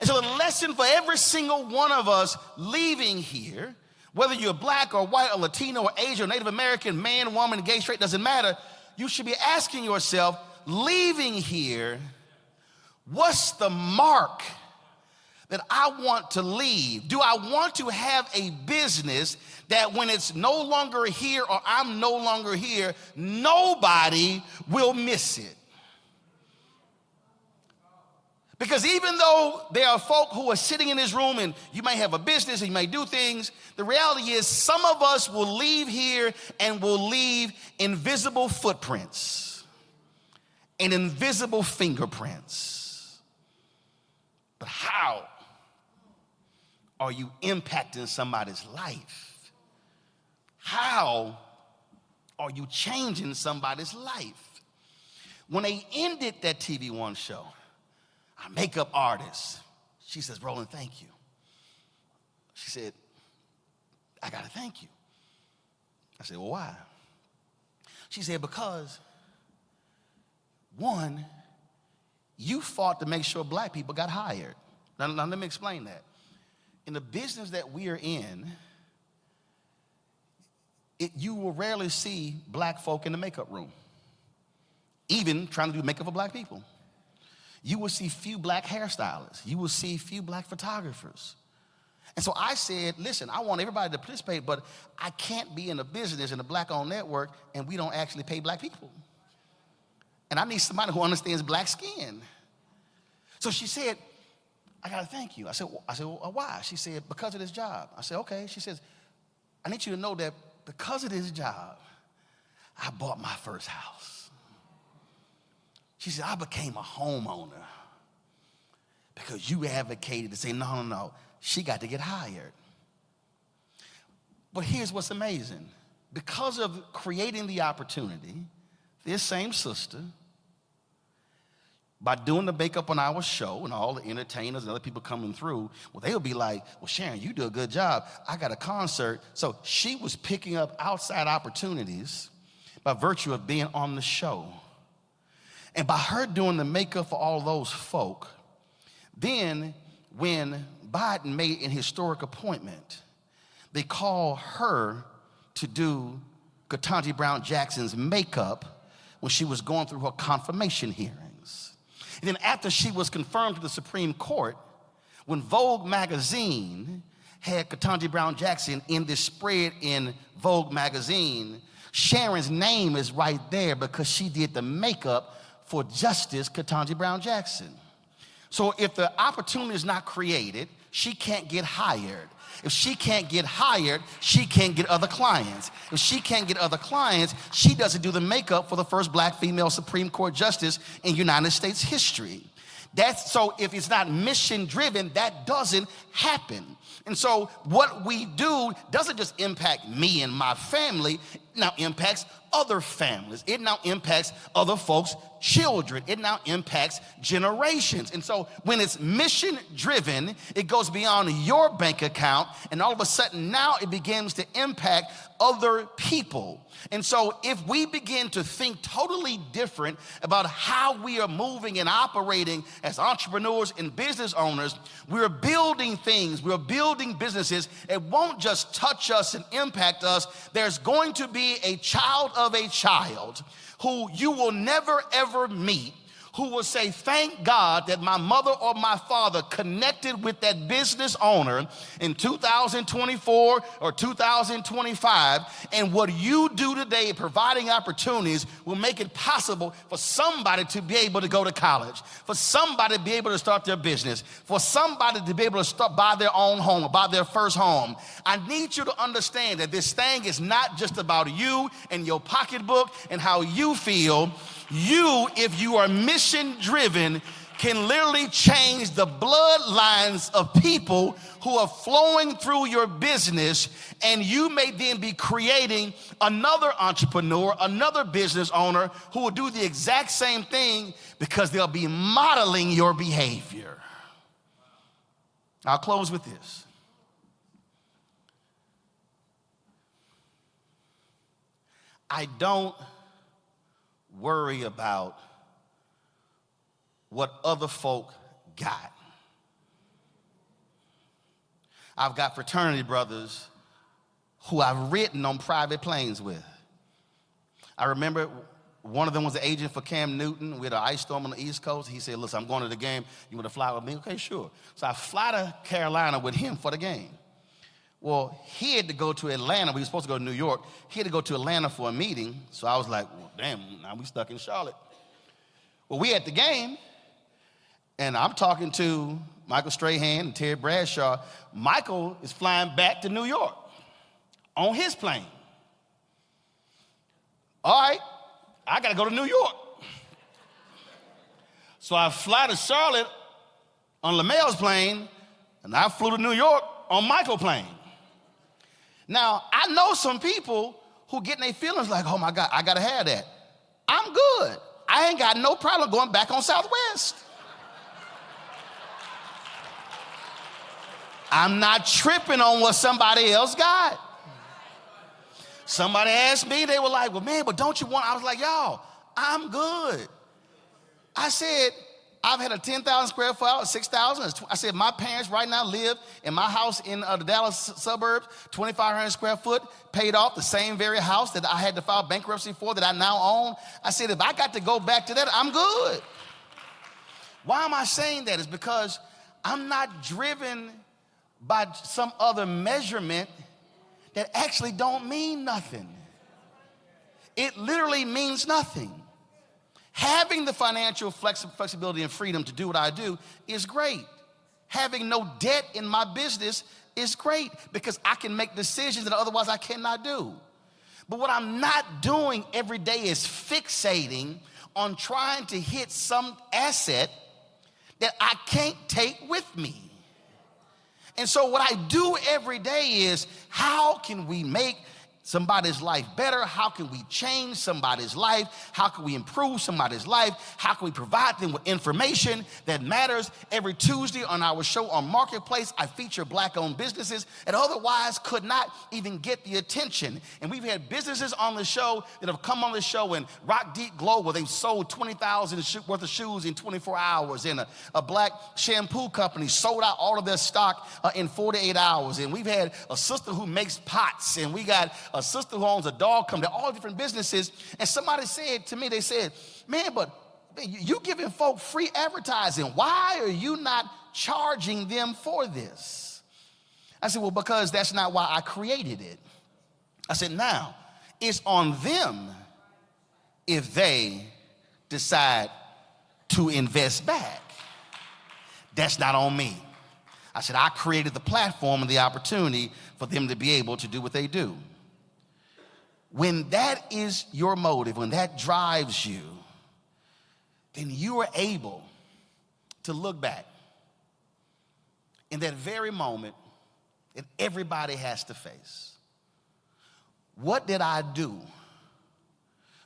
And so the lesson for every single one of us leaving here, whether you're black or white or Latino or Asian or Native American, man, woman, gay, straight, doesn't matter, you should be asking yourself, leaving here, what's the mark that I want to leave? Do I want to have a business that when it's no longer here or I'm no longer here, nobody will miss it? Because even though there are folk who are sitting in this room and you may have a business and you may do things, the reality is some of us will leave here and will leave invisible footprints and invisible fingerprints. But how are you impacting somebody's life? How are you changing somebody's life? When they ended that TV One show, our makeup artist, she says, Roland, thank you. She said, I gotta thank you. I said, well, why? She said, because one, you fought to make sure black people got hired. Now let me explain that. In the business that we are in, you will rarely see black folk in the makeup room, even trying to do makeup for black people. You will see few black hairstylists. You will see few black photographers. And so I said, listen, I want everybody to participate, but I can't be in a business in a black-owned network and we don't actually pay black people. And I need somebody who understands black skin. So she said, I gotta thank you. I said, well, why? She said, because of this job. I said, okay. She says, I need you to know that because of this job, I bought my first house. She said, I became a homeowner because you advocated to say, no, she got to get hired. But here's what's amazing. Because of creating the opportunity, this same sister, by doing the makeup on our show and all the entertainers and other people coming through, well, they'll be like, well, Sharon, you do a good job. I got a concert. So she was picking up outside opportunities by virtue of being on the show. And by her doing the makeup for all those folk, then when Biden made an historic appointment, they called her to do Ketanji Brown Jackson's makeup when she was going through her confirmation hearings. And then after she was confirmed to the Supreme Court, when Vogue magazine had Ketanji Brown Jackson in this spread in Vogue magazine, Sharon's name is right there because she did the makeup for Justice Ketanji Brown Jackson. So if the opportunity is not created, she can't get hired. If she can't get hired, she can't get other clients. If she can't get other clients, she doesn't do the makeup for the first black female Supreme Court justice in United States history. So if it's not mission driven, that doesn't happen. And so what we do doesn't just impact me and my family, it now impacts other families. It now impacts other folks' children. It now impacts generations. And so when it's mission driven, it goes beyond your bank account, and all of a sudden now it begins to impact other people. And so if we begin to think totally different about how we are moving and operating as entrepreneurs and business owners, we're building things, we're building businesses. It won't just touch us and impact us. There's going to be a child of a child who you will never ever meet, who will say, thank God that my mother or my father connected with that business owner in 2024 or 2025. And what you do today, providing opportunities, will make it possible for somebody to be able to go to college, for somebody to be able to start their business, for somebody to be able to buy their own home or buy their first home. I need you to understand that this thing is not just about you and your pocketbook and how you feel. You, if you are mission driven, can literally change the bloodlines of people who are flowing through your business, and you may then be creating another entrepreneur, another business owner who will do the exact same thing because they'll be modeling your behavior. I'll close with this. I don't worry about what other folk got. I've got fraternity brothers who I've ridden on private planes with. I remember One of them was the agent for Cam Newton. We had an ice storm on the East Coast. He said, listen, I'm going to the game. You want to fly with me? Okay, sure. So I fly to Carolina with him for the game. Well, he had to go to Atlanta. We were supposed to go to New York. He had to go to Atlanta for a meeting. So I was like, well, damn, now we stuck in Charlotte. Well, we at the game, and I'm talking to Michael Strahan and Terry Bradshaw. Michael is flying back to New York on his plane. All right, I got to go to New York. So I fly to Charlotte on LaMel's plane, and I flew to New York on Michael's plane. Now, I know some people who get in their feelings like, oh my God, I got to have that. I'm good. I ain't got no problem going back on Southwest. I'm not tripping on what somebody else got. Somebody asked me, they were like, well, man, but don't you want, I was like, y'all, I'm good. I said, I've had a 10,000 square foot house, 6,000. I said, my parents right now live in my house in the Dallas suburbs, 2,500 square foot, paid off the same very house that I had to file bankruptcy for that I now own. I said, if I got to go back to that, I'm good. Why am I saying that? It's because I'm not driven by some other measurement that actually don't mean nothing. It literally means nothing. Having the financial flexibility and freedom to do what I do is great. Having no debt in my business is great because I can make decisions that otherwise I cannot do. But what I'm not doing every day is fixating on trying to hit some asset that I can't take with me. And so what I do every day is, how can we make somebody's life better? How can we change somebody's life? How can we improve somebody's life? How can we provide them with information that matters? Every Tuesday on our show on Marketplace, I feature Black-owned businesses that otherwise could not even get the attention. And we've had businesses on the show that have come on the show and Rock Deep Global, they've sold 20,000 worth of shoes in 24 hours. And a black shampoo company sold out all of their stock in 48 hours. And we've had a sister who makes pots, and we got a sister who owns a dog company, all different businesses. And somebody said to me, they said, man, but you giving folk free advertising. Why are you not charging them for this? I said, well, because that's not why I created it. I said, now, it's on them if they decide to invest back. That's not on me. I said, I created the platform and the opportunity for them to be able to do what they do. When that is your motive, when that drives you, then you are able to look back in that very moment that everybody has to face. What did I do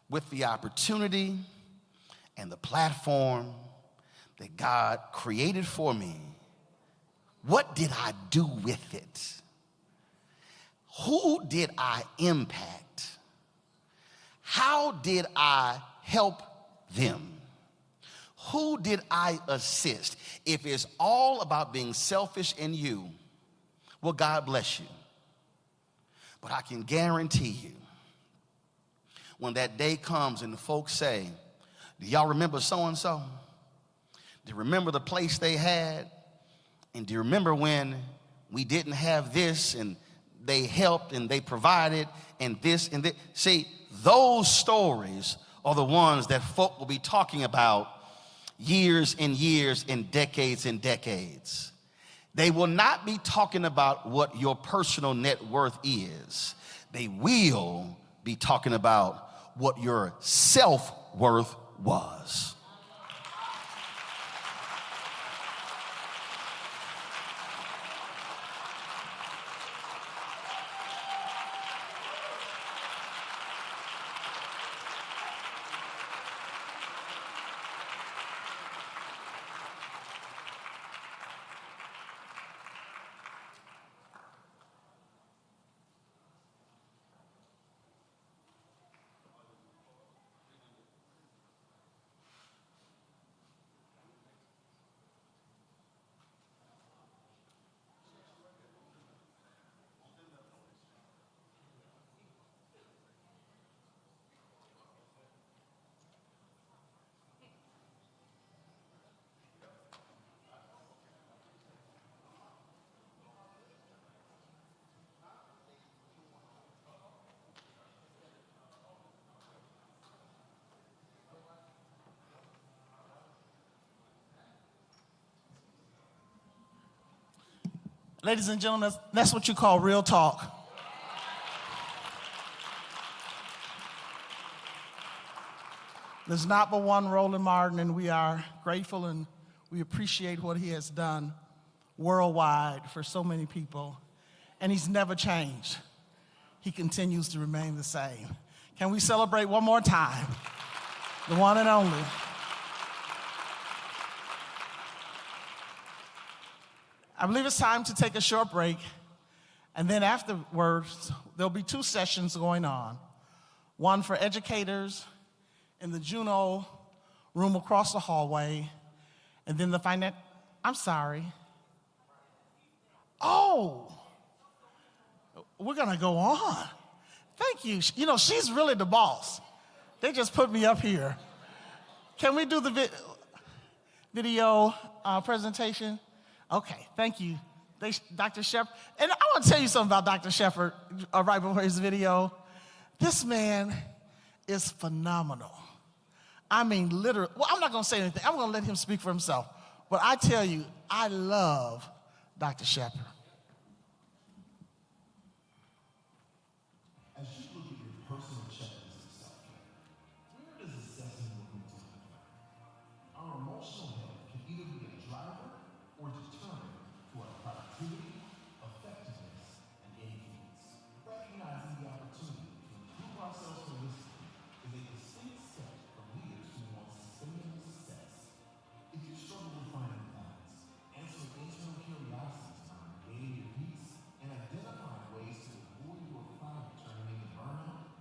with the opportunity and the platform that God created for me? What did I do with it? Who did I impact? How did I help them? Who did I assist? If it's all about being selfish in you, well, God bless you. But I can guarantee you, when that day comes and the folks say, do y'all remember so-and-so? Do you remember the place they had? And do you remember when we didn't have this and they helped and they provided and this and that? See, those stories are the ones that folk will be talking about years and years and decades. They will not be talking about what your personal net worth is. They will be talking about what your self-worth was. Ladies and gentlemen, that's what you call real talk. There's not but one Roland Martin, and we are grateful and we appreciate what he has done worldwide for so many people. And he's never changed. He continues to remain the same. Can we celebrate one more time? The one and only. I believe it's time to take a short break, and then afterwards, there'll be 2 sessions going on. One for educators in the Juno room across the hallway, and then the I'm sorry. Oh, we're gonna go on. Thank you. You know, she's really the boss. They just put me up here. Can we do the video presentation? Okay, thank you. Dr. Shepard. And I want to tell you something about Dr. Shepard right before his video. This man is phenomenal. I mean, literally. Well, I'm not going to say anything. I'm going to let him speak for himself. But I tell you, I love Dr. Shepard. As you look at your personal checklist of self-care, where does assessing your mental health rank? Our emotional health can either be a driver or determinant to our productivity, effectiveness, and influence. Recognizing the opportunity to improve ourselves holistically is a distinct step for leaders who want sustainable success. If you struggle with finding balance, answering internal curiosities around gaining your peace, and identifying ways to avoid your fire turning into burnout,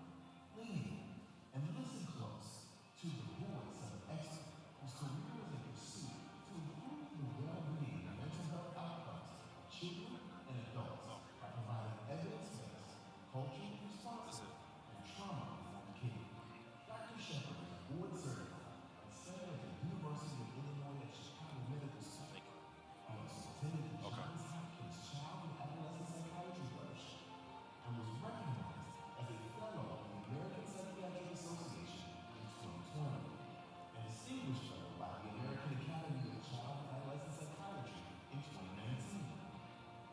lean in and listen close to the voice of an expert whose career is a pursuit to improve the well-being and mental health outcomes of children and adults by providing evidence-based, culturally responsive, and trauma-informed care. Dr. Shepard is board certified and studied at the University of Illinois at Chicago Medical School. He also attended the Johns Hopkins Child and Adolescent Psychiatry Fellowship and was recognized as a fellow of the American Psychiatric Association in 2020 and distinguished fellow by the American Academy of Child and Adolescent Psychiatry in 2019.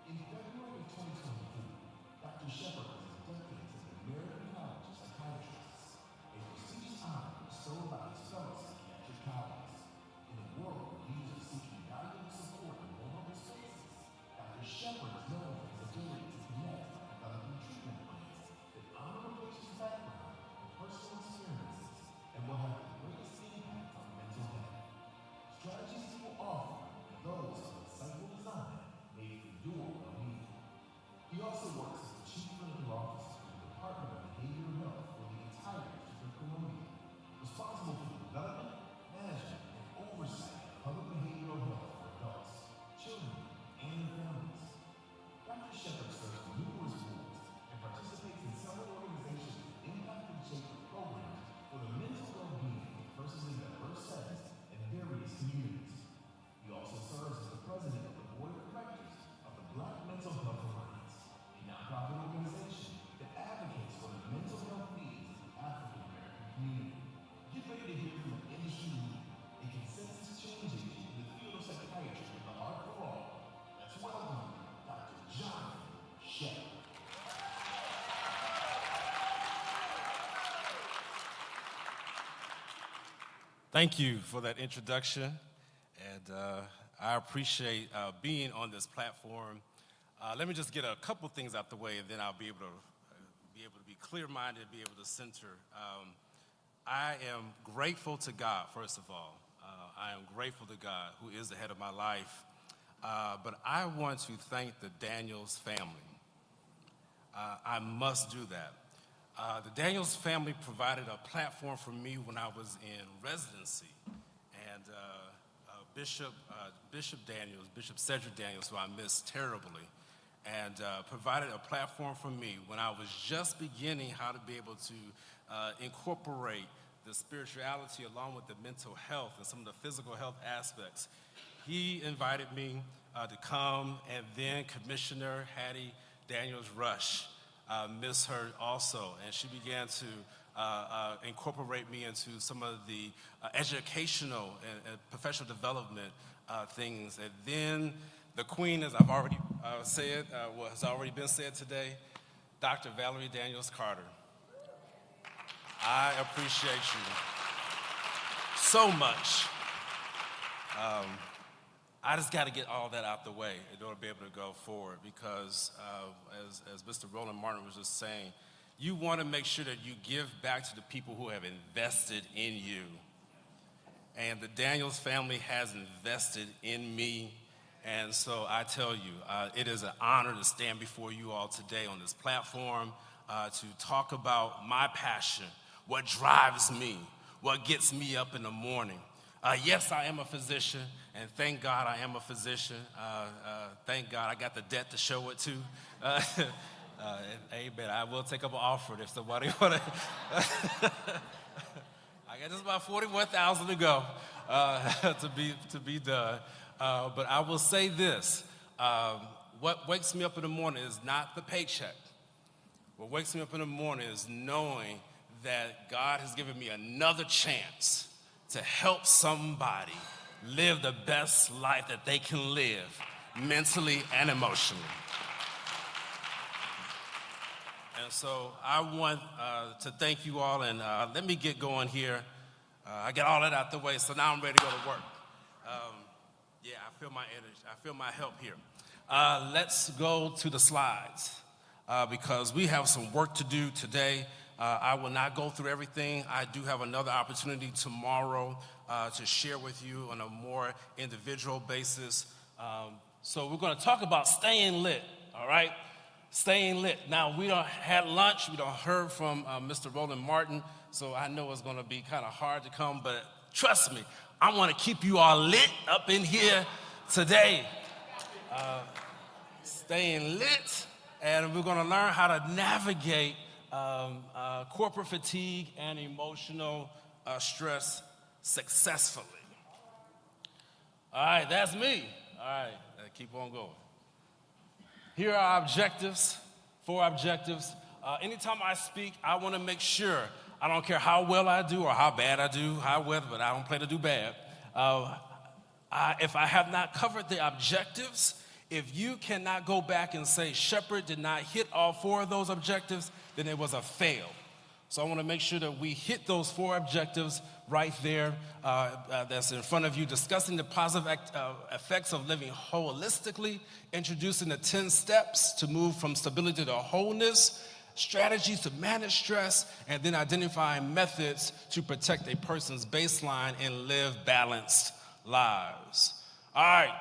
In February of 2023, Dr. Shepard was inducted into the American College of Psychiatrists, a prestigious honor bestowed by his fellow psychiatric colleagues. In a world where leaders are seeking valuable support in vulnerable spaces, Dr. Shepard is known for his ability to connect by developing treatment plans that honor a patient's background and personal experiences and will have the greatest impact on mental health. Strategies he will offer are those of insightful design made for your well-being. He also works as the Chief Clinical Officer for the Department of Behavioral Health for the entire District of Columbia, responsible for the development, management, and oversight of public behavioral health for adults, children, and their families. Dr. Shepard serves on numerous boards and participates in several organizations that impact and shape the programs for the mental well-being of persons in diverse settings and various communities. He also serves as the president of the board of directors of the Black Mental Health Alliance, a nonprofit organization that advocates for the mental health needs of the African American community. Get ready to hear from an industry leader, a consensus change agent in the field of psychiatry with a heart for all. Let's welcome Dr. Jonathan Shepard. Thank you for that introduction, and I appreciate being on this platform. Let me just get a couple things out the way, and then I'll be able to be clear-minded, be able to center. I am grateful to God, first of all. I am grateful to God, who is the head of my life. But I want to thank the Daniels family. I must do that. The Daniels family provided a platform for me when I was in residency. And Bishop Daniels, Bishop Cedric Daniels, who I miss terribly, and provided a platform for me when I was just beginning how to be able to incorporate the spirituality along with the mental health and some of the physical health aspects. He invited me to come, and then Commissioner Hattie Daniels Rush, miss her also, and she began to incorporate me into some of the educational and professional development things. And then the Queen, as I've already said, what has already been said today, Dr. Valerie Daniels Carter. I appreciate you so much. I just got to get all that out the way in order to be able to go forward because, as Mr. Roland Martin was just saying, you want to make sure that you give back to the people who have invested in you. And the Daniels family has invested in me. And so I tell you, it is an honor to stand before you all today on this platform to talk about my passion, what drives me, what gets me up in the morning. Yes, I am a physician, and thank God I am a physician. Thank God I got the debt to show it to. Amen. I will take up an offer if somebody want to. I got just about 41,000 to go to be done. But I will say this: what wakes me up in the morning is not the paycheck. What wakes me up in the morning is knowing that God has given me another chance to help somebody live the best life that they can live, mentally and emotionally. And so I want to thank you all, and let me get going here. I got all that out the way, so now I'm ready to go to work. Yeah, I feel my energy. I feel my help here. Let's go to the slides because we have some work to do today. I will not go through everything. I do have another opportunity tomorrow to share with you on a more individual basis. So we're going to talk about staying lit, all right? Staying lit. Now, we don't had lunch. We don't heard from Mr. Roland Martin, so I know it's going to be kind of hard to come, but trust me, I want to keep you all lit up in here today. Staying lit, and we're going to learn how to navigate corporate fatigue and emotional stress successfully. All right, that's me. All right, keep on going. Here are our objectives, 4 objectives. Anytime I speak, I want to make sure, I don't care how well I do or how bad I do, but I don't plan to do bad. If I have not covered the objectives, if you cannot go back and say Shepherd did not hit all 4 of those objectives, then it was a fail. So I want to make sure that we hit those 4 objectives right there that's in front of you, discussing the positive effects of living holistically, introducing the 10 steps to move from stability to wholeness, strategies to manage stress, and then identifying methods to protect a person's baseline and live balanced lives. All right.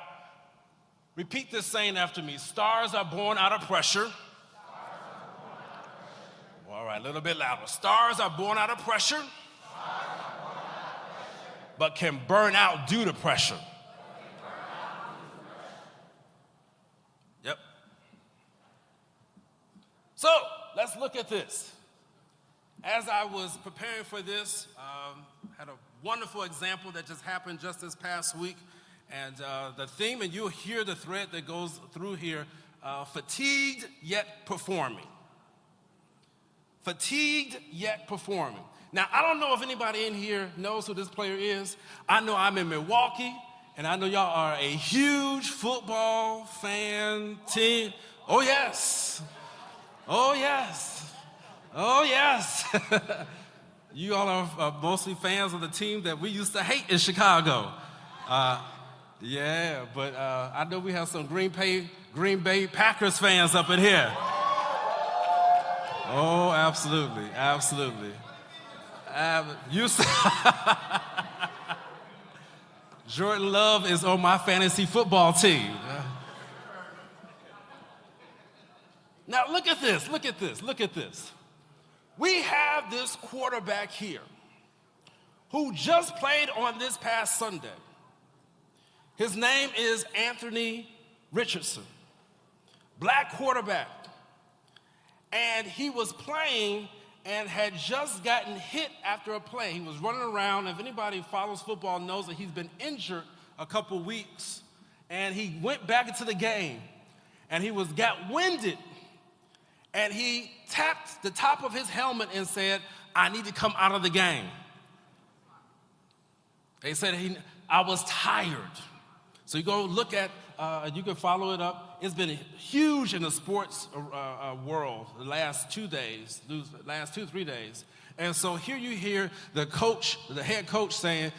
Repeat this saying after me. Stars are born out of pressure. All right, a little bit louder. Stars are born out of pressure, but can burn out due to pressure. Yep. So let's look at this. As I was preparing for this, had a wonderful example that just happened just this past week. And the theme, and you'll hear the thread that goes through here, fatigued yet performing. Fatigued yet performing. Now, I don't know if anybody in here knows who this player is. I know I'm in Milwaukee, and I know y'all are a huge football fan team. Oh, yes. Oh, yes. Oh, yes. You all are mostly fans of the team that we used to hate in Chicago. Yeah, but I know we have some Green Bay Packers fans up in here. Oh, absolutely, absolutely. Jordan Love is on my fantasy football team. Now look at this, look at this, look at this. We have this quarterback here who just played on this past Sunday. His name is Anthony Richardson, black quarterback. And he was playing and had just gotten hit after a play. He was running around. If anybody follows football knows that he's been injured a couple weeks. And he went back into the game, and he got winded. And he tapped the top of his helmet and said, "I need to come out of the game." They said, I was tired. So you go look at you can follow it up. It's been huge in the sports world the last 2 days, last 3 days. And so here you hear the head coach saying,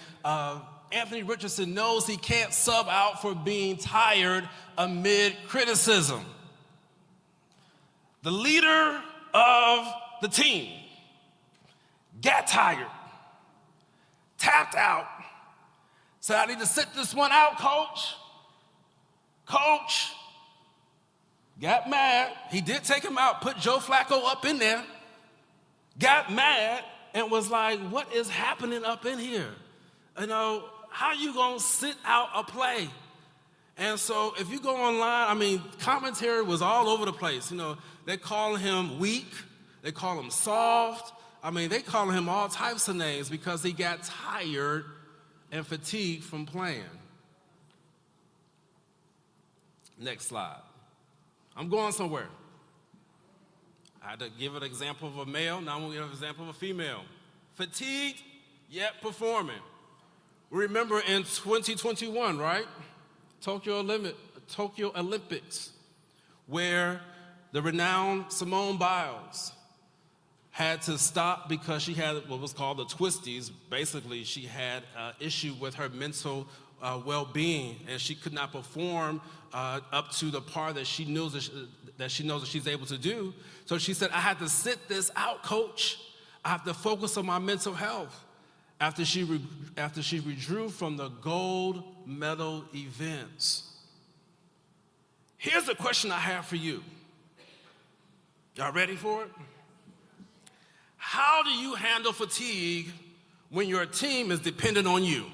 Anthony Richardson knows he can't sub out for being tired amid criticism. The leader of the team got tired, tapped out, said, I need to sit this one out, coach. Coach got mad. He did take him out, put Joe Flacco up in there, got mad, and was like, what is happening up in here? You know, how you gonna sit out a play? And so if you go online, I mean, commentary was all over the place. You know, they call him weak. They call him soft. I mean, they call him all types of names because he got tired and fatigued from playing. Next slide. I'm going somewhere. I had to give an example of a male. Now I'm going to give an example of a female. Fatigued, yet performing. Remember in 2021, right? Tokyo Olympics, where the renowned Simone Biles had to stop because she had what was called the twisties. Basically, she had an issue with her mental well-being, and she could not perform up to the par that she knows that she's able to do. So she said, I had to sit this out, coach. I have to focus on my mental health. After she withdrew from the gold medal events. Here's a question I have for you. Y'all ready for it? How do you handle fatigue when your team is dependent on you?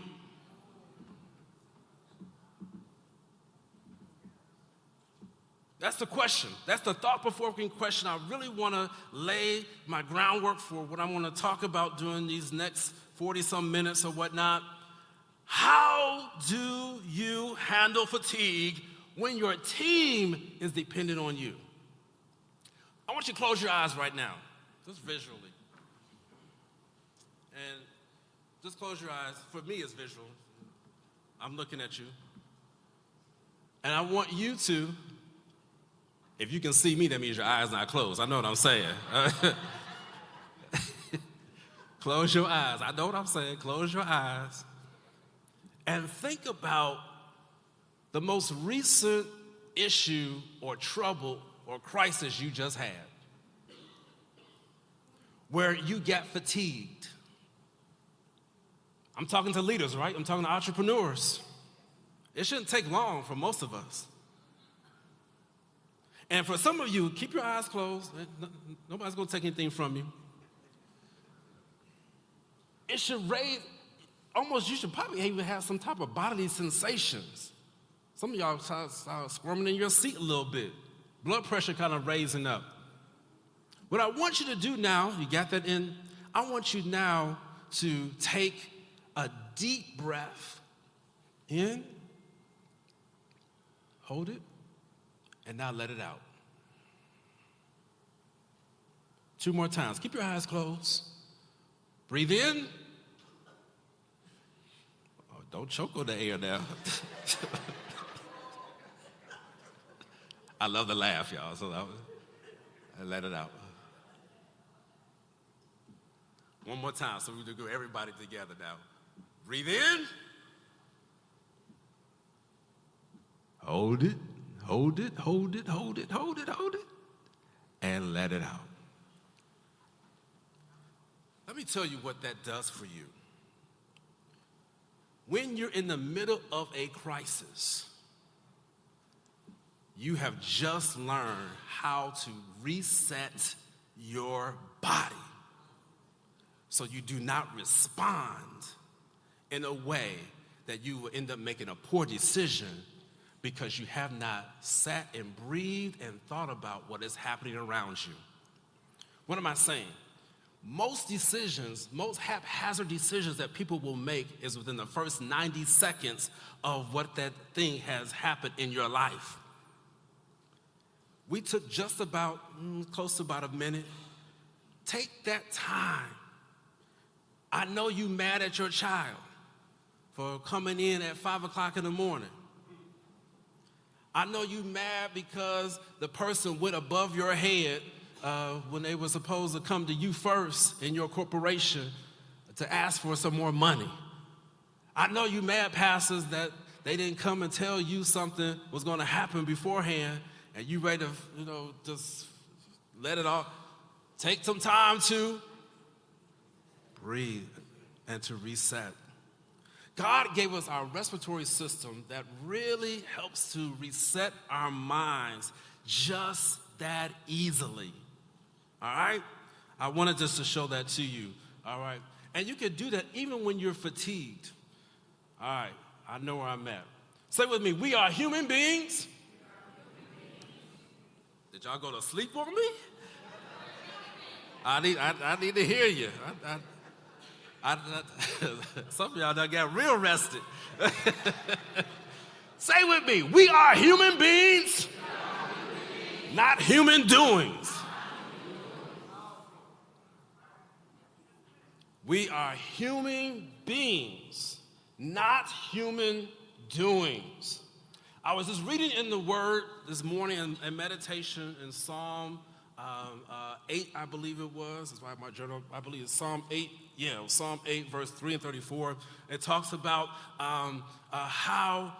That's the question. That's the thought-provoking question. I really want to lay my groundwork for what I want to talk about during these next 40-some minutes or whatnot. How do you handle fatigue when your team is dependent on you? I want you to close your eyes right now, just visually. And just close your eyes. For me, it's visual. I'm looking at you. And I want you to, if you can see me, that means your eyes not closed. I know what I'm saying. Close your eyes. I know what I'm saying. Close your eyes. And think about the most recent issue or trouble or crisis you just had, where you got fatigued. I'm talking to leaders, right? I'm talking to entrepreneurs. It shouldn't take long for most of us. And for some of you, keep your eyes closed. Nobody's going to take anything from you. It should raise, you should probably even have some type of bodily sensations. Some of y'all start squirming in your seat a little bit. Blood pressure kind of raising up. What I want you to do now, you got that in? I want you now to take a deep breath in, hold it, and now let it out. 2 more times. Keep your eyes closed. Breathe in. Oh, don't choke on the air now. I love the laugh, y'all, so I let it out. One more time, so we do everybody together now. Breathe in. Hold it, hold it, hold it, hold it, hold it, hold it, and let it out. Let me tell you what that does for you. When you're in the middle of a crisis, you have just learned how to reset your body so you do not respond in a way that you will end up making a poor decision because you have not sat and breathed and thought about what is happening around you. What am I saying? Most decisions, most haphazard decisions that people will make is within the first 90 seconds of what that thing has happened in your life. We took just about, close to about a minute. Take that time. I know you mad at your child for coming in at 5 o'clock in the morning. I know you mad because the person went above your head when they were supposed to come to you first in your corporation to ask for some more money. I know you mad, pastors, that they didn't come and tell you something was going to happen beforehand, and you ready to, just let it all. Take some time to breathe and to reset. God gave us our respiratory system that really helps to reset our minds just that easily. All right? I wanted just to show that to you. All right? And you can do that even when you're fatigued. All right, I know where I'm at. Say with me, we are human beings. Did y'all go to sleep on me? I need to hear you. Some of y'all done got real rested. Say with me, we are human beings, not human doings. We are human beings, not human doings. I was just reading in the Word this morning in meditation in Psalm 8, I believe it was. That's why my journal, I believe it's Psalm 8. Yeah, Psalm 8, verse 3 and 34. It talks about how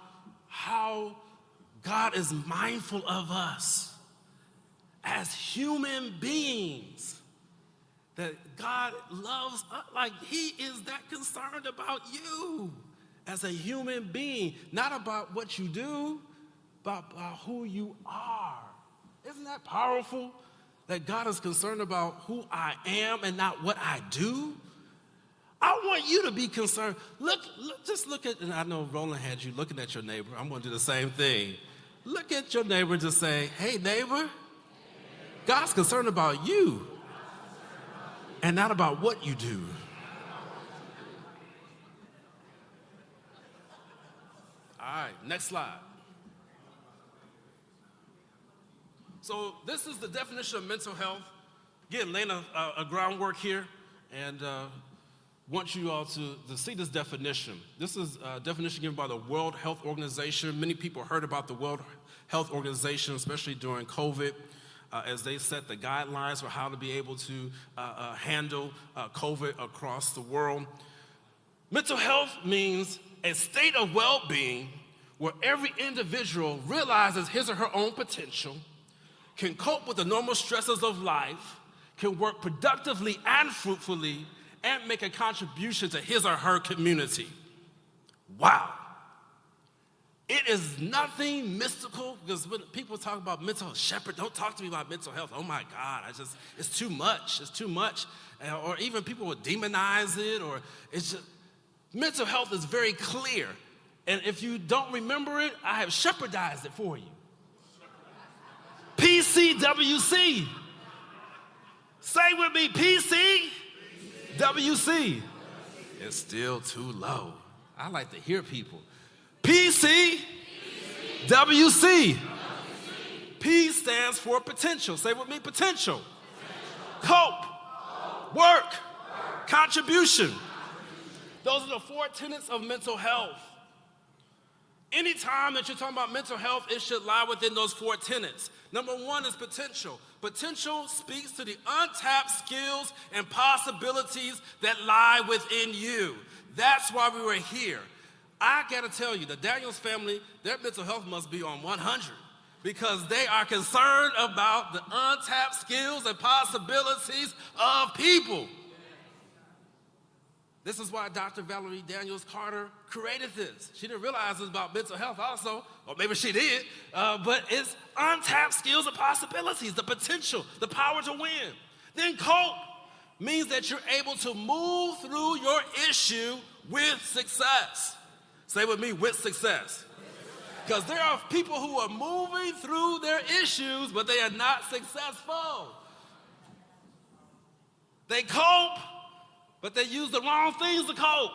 God is mindful of us as human beings. That God loves us, like he is that concerned about you as a human being, not about what you do, but about who you are. Isn't that powerful? That God is concerned about who I am and not what I do. I want you to be concerned. Just look at, and I know Roland had you looking at your neighbor. I'm going to do the same thing. Look at your neighbor and just say, hey, neighbor, God's concerned about you and not about what you do. All right, next slide. So this is the definition of mental health. Again, laying a groundwork here, and want you all to see this definition. This is a definition given by the World Health Organization. Many people heard about the World Health Organization, especially during COVID, as they set the guidelines for how to be able to handle COVID across the world. Mental health means a state of well-being where every individual realizes his or her own potential, can cope with the normal stresses of life, can work productively and fruitfully, and make a contribution to his or her community. Wow. It is nothing mystical, because when people talk about mental health, Shepherd, don't talk to me about mental health. Oh my God, it's too much, it's too much. Or even people would demonize it, or it's just, mental health is very clear. And if you don't remember it, I have shepherdized it for you. PCWC. Say with me, PCWC. It's still too low. I like to hear people. PCWC. P stands for potential. Say with me, potential. Cope. Work. Contribution. Those are the 4 tenets of mental health. Anytime that you're talking about mental health, it should lie within those 4 tenets. Number 1 is potential. Potential speaks to the untapped skills and possibilities that lie within you. That's why we were here. I gotta tell you, the Daniels family, their mental health must be on 100, because they are concerned about the untapped skills and possibilities of people. This is why Dr. Valerie Daniels Carter created this. She didn't realize it was about mental health also, or maybe she did, but it's untapped skills and possibilities, the potential, the power to win. Then cope means that you're able to move through your issue with success. Say with me, with success. Because there are people who are moving through their issues, but they are not successful. They cope, but they use the wrong things to cope.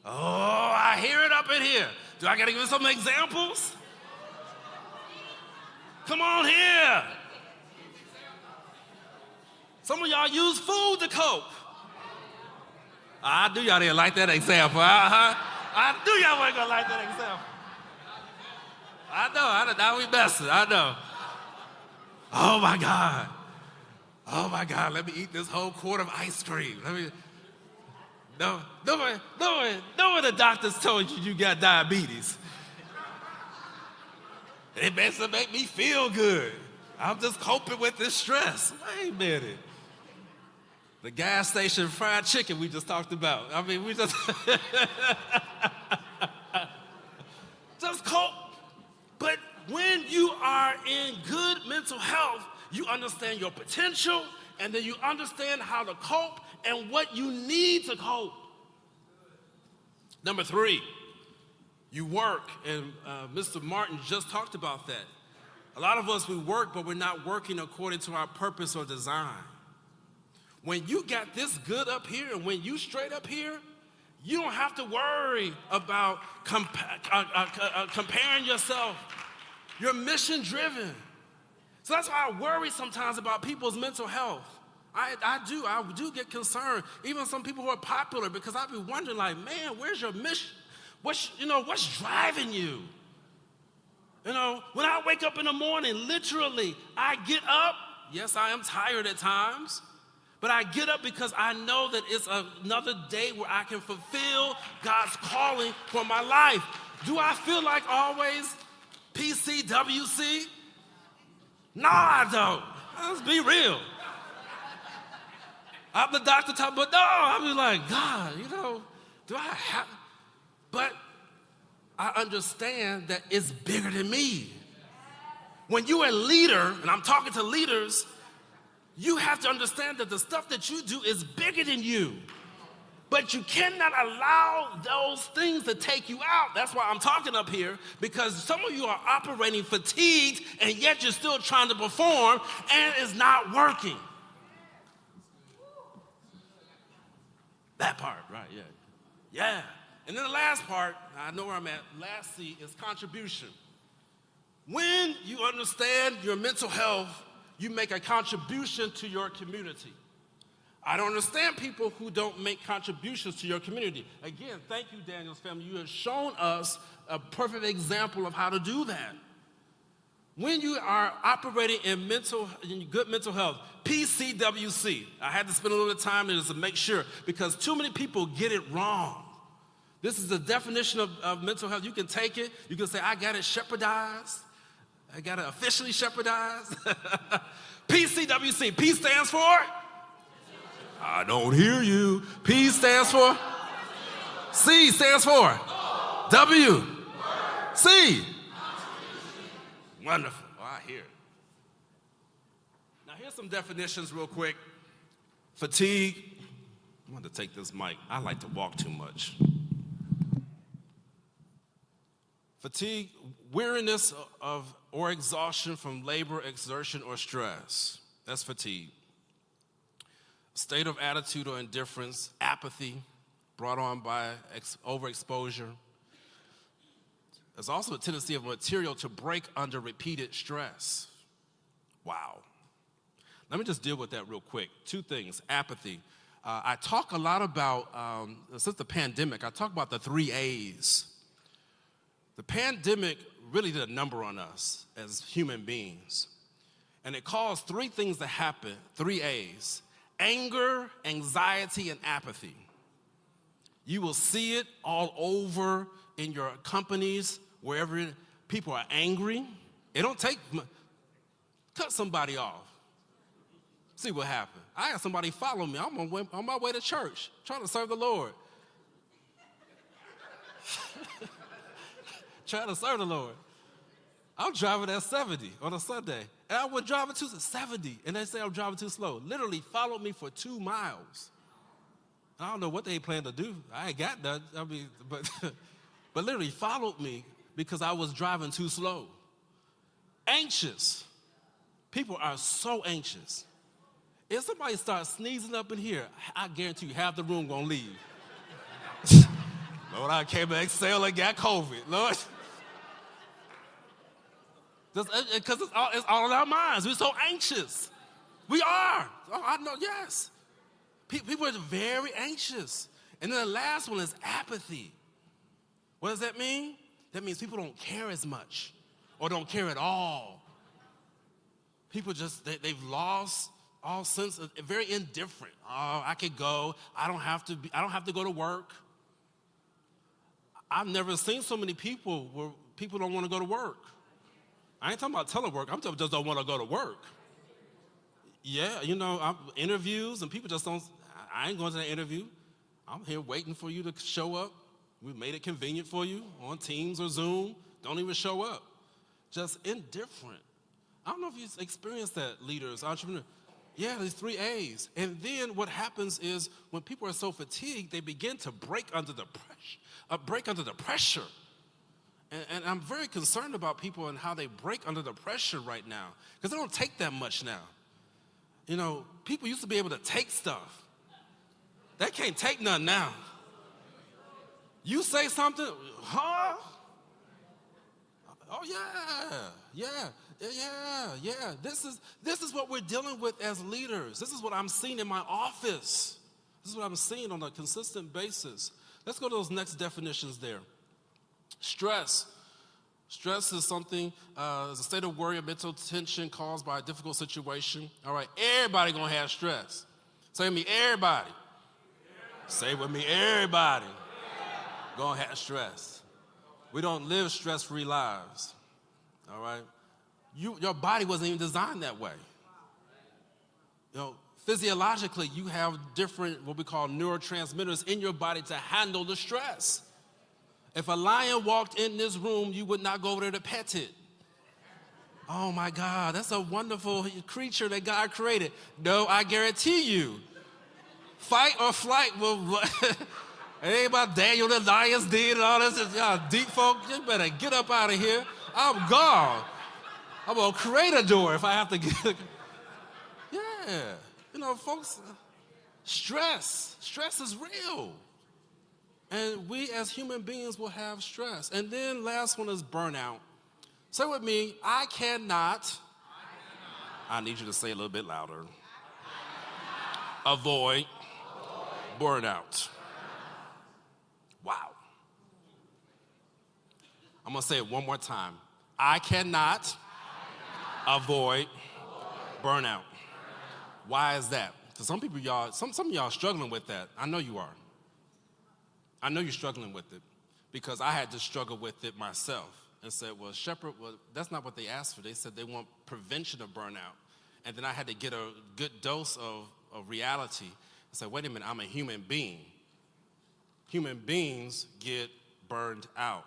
Oh, I hear it up in here. Do I gotta give you some examples? Come on here. Some of y'all use food to cope. I knew y'all didn't like that example. I knew y'all weren't gonna like that example. Now we messing, I know. Oh my God, let me eat this whole quart of ice cream. No one the doctors told you got diabetes. It makes it make me feel good. I'm just coping with this stress. Wait a minute. The gas station fried chicken we just talked about. I mean, we just just cope. But when you are in good mental health, you understand your potential, and then you understand how to cope and what you need to cope. Number 3, you work, and Mr. Martin just talked about that. A lot of us, we work, but we're not working according to our purpose or design. When you got this good up here and when you straight up here, you don't have to worry about comparing yourself. You're mission driven. So that's why I worry sometimes about people's mental health. I do get concerned, even some people who are popular, because I be wondering, like, man, where's your mission? What's driving you? When I wake up in the morning, literally, I get up. Yes, I am tired at times, but I get up because I know that it's another day where I can fulfill God's calling for my life. Do I feel like always PCWC? No, I don't. Let's be real. I'm the doctor type, but no, I be like, God, do I have? But I understand that it's bigger than me. When you're a leader, and I'm talking to leaders, you have to understand that the stuff that you do is bigger than you. But you cannot allow those things to take you out. That's why I'm talking up here, because some of you are operating fatigued, and yet you're still trying to perform, and it's not working. That part, right, yeah. Yeah. And then the last part, I know where I'm at, last C is contribution. When you understand your mental health, you make a contribution to your community. I don't understand people who don't make contributions to your community. Again, thank you, Daniel's family. You have shown us a perfect example of how to do that. When you are operating in good mental health, PCWC, I had to spend a little time there just to make sure, because too many people get it wrong. This is the definition of mental health. You can take it. You can say, I got it shepherdized. I got it officially shepherdized. PCWC. P stands for? I don't hear you. P stands for? C stands for? W. C. Wonderful. Oh, I hear it. Now, here's some definitions real quick. Fatigue. I want to take this mic. I like to walk too much. Fatigue, weariness of or exhaustion from labor, exertion, or stress. That's fatigue. State of attitude or indifference, apathy brought on by overexposure. There's also a tendency of material to break under repeated stress. Wow. Let me just deal with that real quick. 2 things. Apathy. I talk a lot about, since the pandemic, I talk about the 3 A's. The pandemic really did a number on us as human beings. And it caused 3 things to happen, 3 A's. Anger, anxiety, and apathy. You will see it all over in your companies, wherever people are angry. It don't take, cut somebody off. See what happened. I had somebody follow me. I'm on my way to church, trying to serve the Lord. Trying to serve the Lord. I'm driving at 70 on a Sunday. And I was driving to 70, and they say I'm driving too slow. Literally followed me for 2 miles. I don't know what they plan to do. I ain't got none. I mean, but literally followed me because I was driving too slow. Anxious. People are so anxious. If somebody starts sneezing up in here, I guarantee you half the room gonna leave. Lord, I came to exhale and got COVID, Lord. Because it's all in our minds. We're so anxious. We are. Oh, I know, yes. People are very anxious. And then the last one is apathy. What does that mean? That means people don't care as much. or don't care at all. People just, they've lost all sense of, very indifferent. Oh, I could go. I don't have to go to work. I've never seen so many people where people don't want to go to work. I ain't talking about telework. I'm talking just don't want to go to work. Yeah, interviews and people just don't, I ain't going to the interview. I'm here waiting for you to show up. We made it convenient for you on Teams or Zoom. Don't even show up. Just indifferent. I don't know if you've experienced that, leaders, entrepreneurs. Yeah, there's 3 A's. And then what happens is when people are so fatigued, they begin to break under the pressure. And I'm very concerned about people and how they break under the pressure right now, because they don't take that much now. People used to be able to take stuff. They can't take nothing now. You say something, huh? Oh yeah. This is what we're dealing with as leaders. This is what I'm seeing in my office. This is what I'm seeing on a consistent basis. Let's go to those next definitions there. Stress. Stress is something, is a state of worry or mental tension caused by a difficult situation. All right, everybody gonna have stress. Say with me, everybody. Say with me, everybody. Gonna have stress. We don't live stress-free lives. All right? Your body wasn't even designed that way. Physiologically, you have different, what we call neurotransmitters in your body to handle the stress. If a lion walked in this room, you would not go over there to pet it. Oh my God, that's a wonderful creature that God created. No, I guarantee you, fight or flight will, it ain't about Daniel the lion's den and all this. Y'all deep folk, you better get up out of here. I'm gone. I'm gonna create a door if I have to get. Yeah, folks, stress is real. And we as human beings will have stress. And then last one is burnout. Say with me, I cannot. I need you to say a little bit louder. Avoid burnout. Wow. I'm going to say it one more time. I cannot avoid burnout. Why is that? Because some people, some of y'all are struggling with that. I know you are. I know you're struggling with it because I had to struggle with it myself and said, well, Shepherd, that's not what they asked for. They said they want prevention of burnout. And then I had to get a good dose of reality and say, wait a minute, I'm a human being. Human beings get burned out.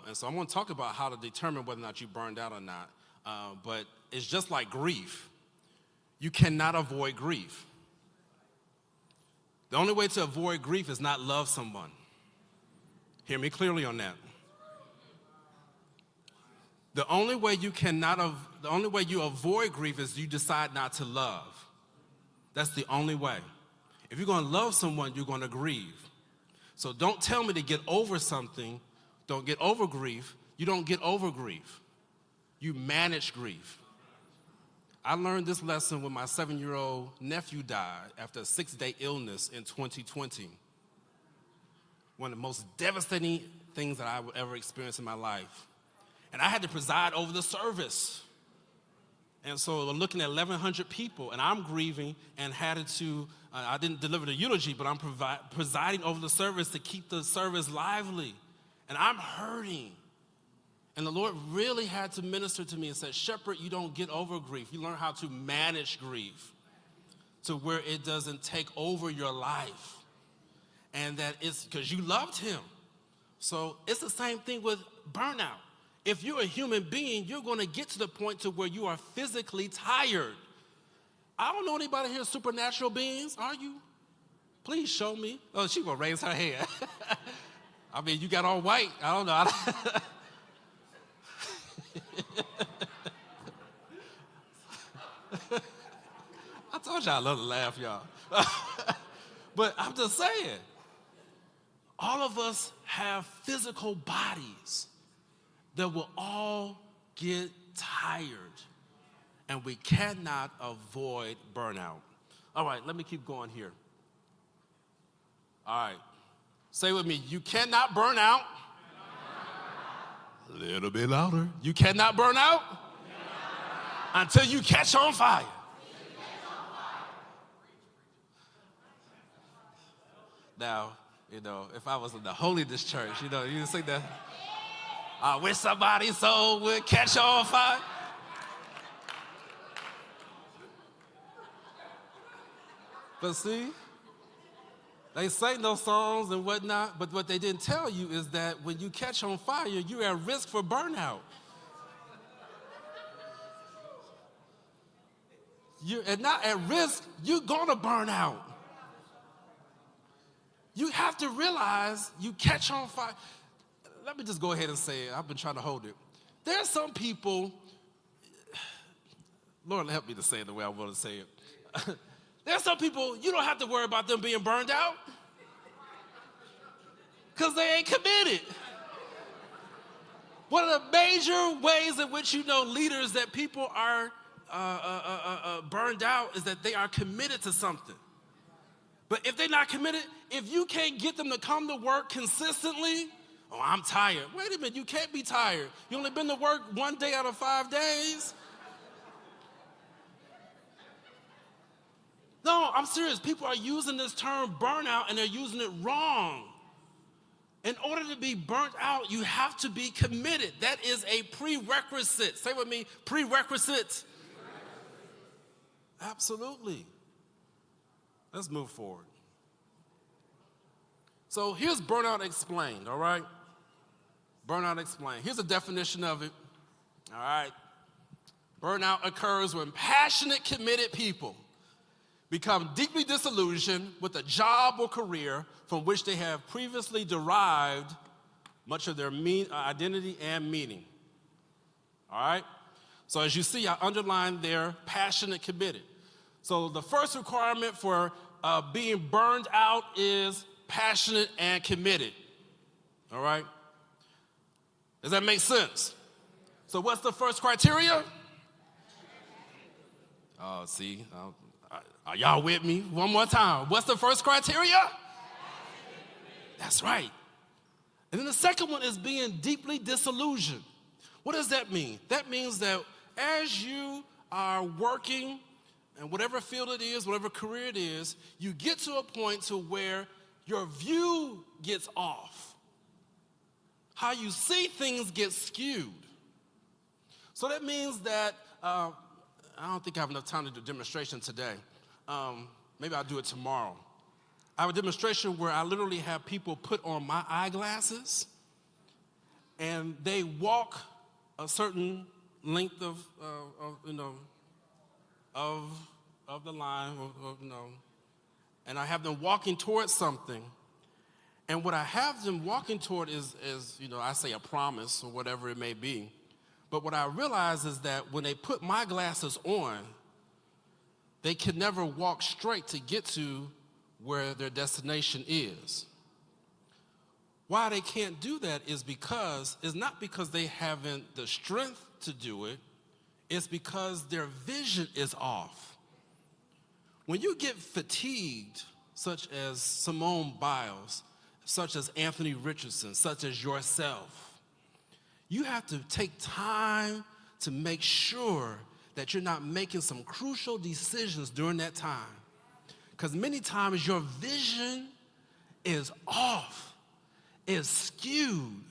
And so I'm going to talk about how to determine whether or not you burned out or not. But it's just like grief. You cannot avoid grief. The only way to avoid grief is not love someone. Hear me clearly on that. The only way you avoid grief is you decide not to love. That's the only way. If you're going to love someone, you're going to grieve. So don't tell me to get over something. Don't get over grief. You don't get over grief. You manage grief. I learned this lesson when my 7-year-old nephew died after a 6-day illness in 2020. One of the most devastating things that I would ever experience in my life. And I had to preside over the service. And so we're looking at 1,100 people, and I'm grieving and had to, I didn't deliver the eulogy, but I'm presiding over the service to keep the service lively. And I'm hurting. And the Lord really had to minister to me and said, Shepherd, you don't get over grief. You learn how to manage grief to where it doesn't take over your life. And that it's because you loved him. So it's the same thing with burnout. If you're a human being, you're going to get to the point to where you are physically tired. I don't know anybody here supernatural beings. Are you? Please show me. Oh, she's going to raise her hand. I mean, you got all white. I don't know. I told y'all I love to laugh, y'all. But I'm just saying, all of us have physical bodies that will all get tired, and we cannot avoid burnout. All right, let me keep going here. All right, say with me, you cannot burn out. A little bit louder. You cannot burn out until you catch on fire. Now, if I was in the holiness church, you sing that. I wish somebody's soul would catch on fire. But see, they sing those songs and whatnot, but what they didn't tell you is that when you catch on fire, you're at risk for burnout. You're not at risk, you're gonna burn out. You have to realize you catch on fire. Let me just go ahead and say it. I've been trying to hold it. There are some people, Lord help me to say it the way I want to say it. There are some people, you don't have to worry about them being burned out because they ain't committed. One of the major ways in which you know leaders that people are burned out is that they are committed to something. But if they're not committed, if you can't get them to come to work consistently, oh, I'm tired. Wait a minute, you can't be tired. You only been to work 1 day out of 5 days. No, I'm serious. People are using this term burnout and they're using it wrong. In order to be burnt out, you have to be committed. That is a prerequisite. Say with me, prerequisite. Absolutely. Let's move forward. So here's burnout explained, all right? Burnout explained. Here's a definition of it, all right? Burnout occurs when passionate, committed people become deeply disillusioned with a job or career from which they have previously derived much of their identity and meaning, all right? So as you see, I underlined there, passionate, committed. So the first requirement for being burned out is passionate and committed, all right? Does that make sense? So what's the first criteria? Oh, see, are y'all with me? One more time. What's the first criteria? That's right. And then the second one is being deeply disillusioned. What does that mean? That means that as you are working in whatever field it is, whatever career it is, you get to a point to where your view gets off. How you see things get skewed. So that means that, I don't think I have enough time to do a demonstration today. Maybe I'll do it tomorrow. I have a demonstration where I literally have people put on my eyeglasses and they walk a certain length of the line, and I have them walking towards something. And what I have them walking toward is I say a promise or whatever it may be. But what I realize is that when they put my glasses on, they can never walk straight to get to where their destination is. Why they can't do that is because, it's not because they haven't the strength to do it, it's because their vision is off. When you get fatigued, such as Simone Biles, such as Anthony Richardson, such as yourself, you have to take time to make sure that you're not making some crucial decisions during that time. Because many times your vision is off, is skewed.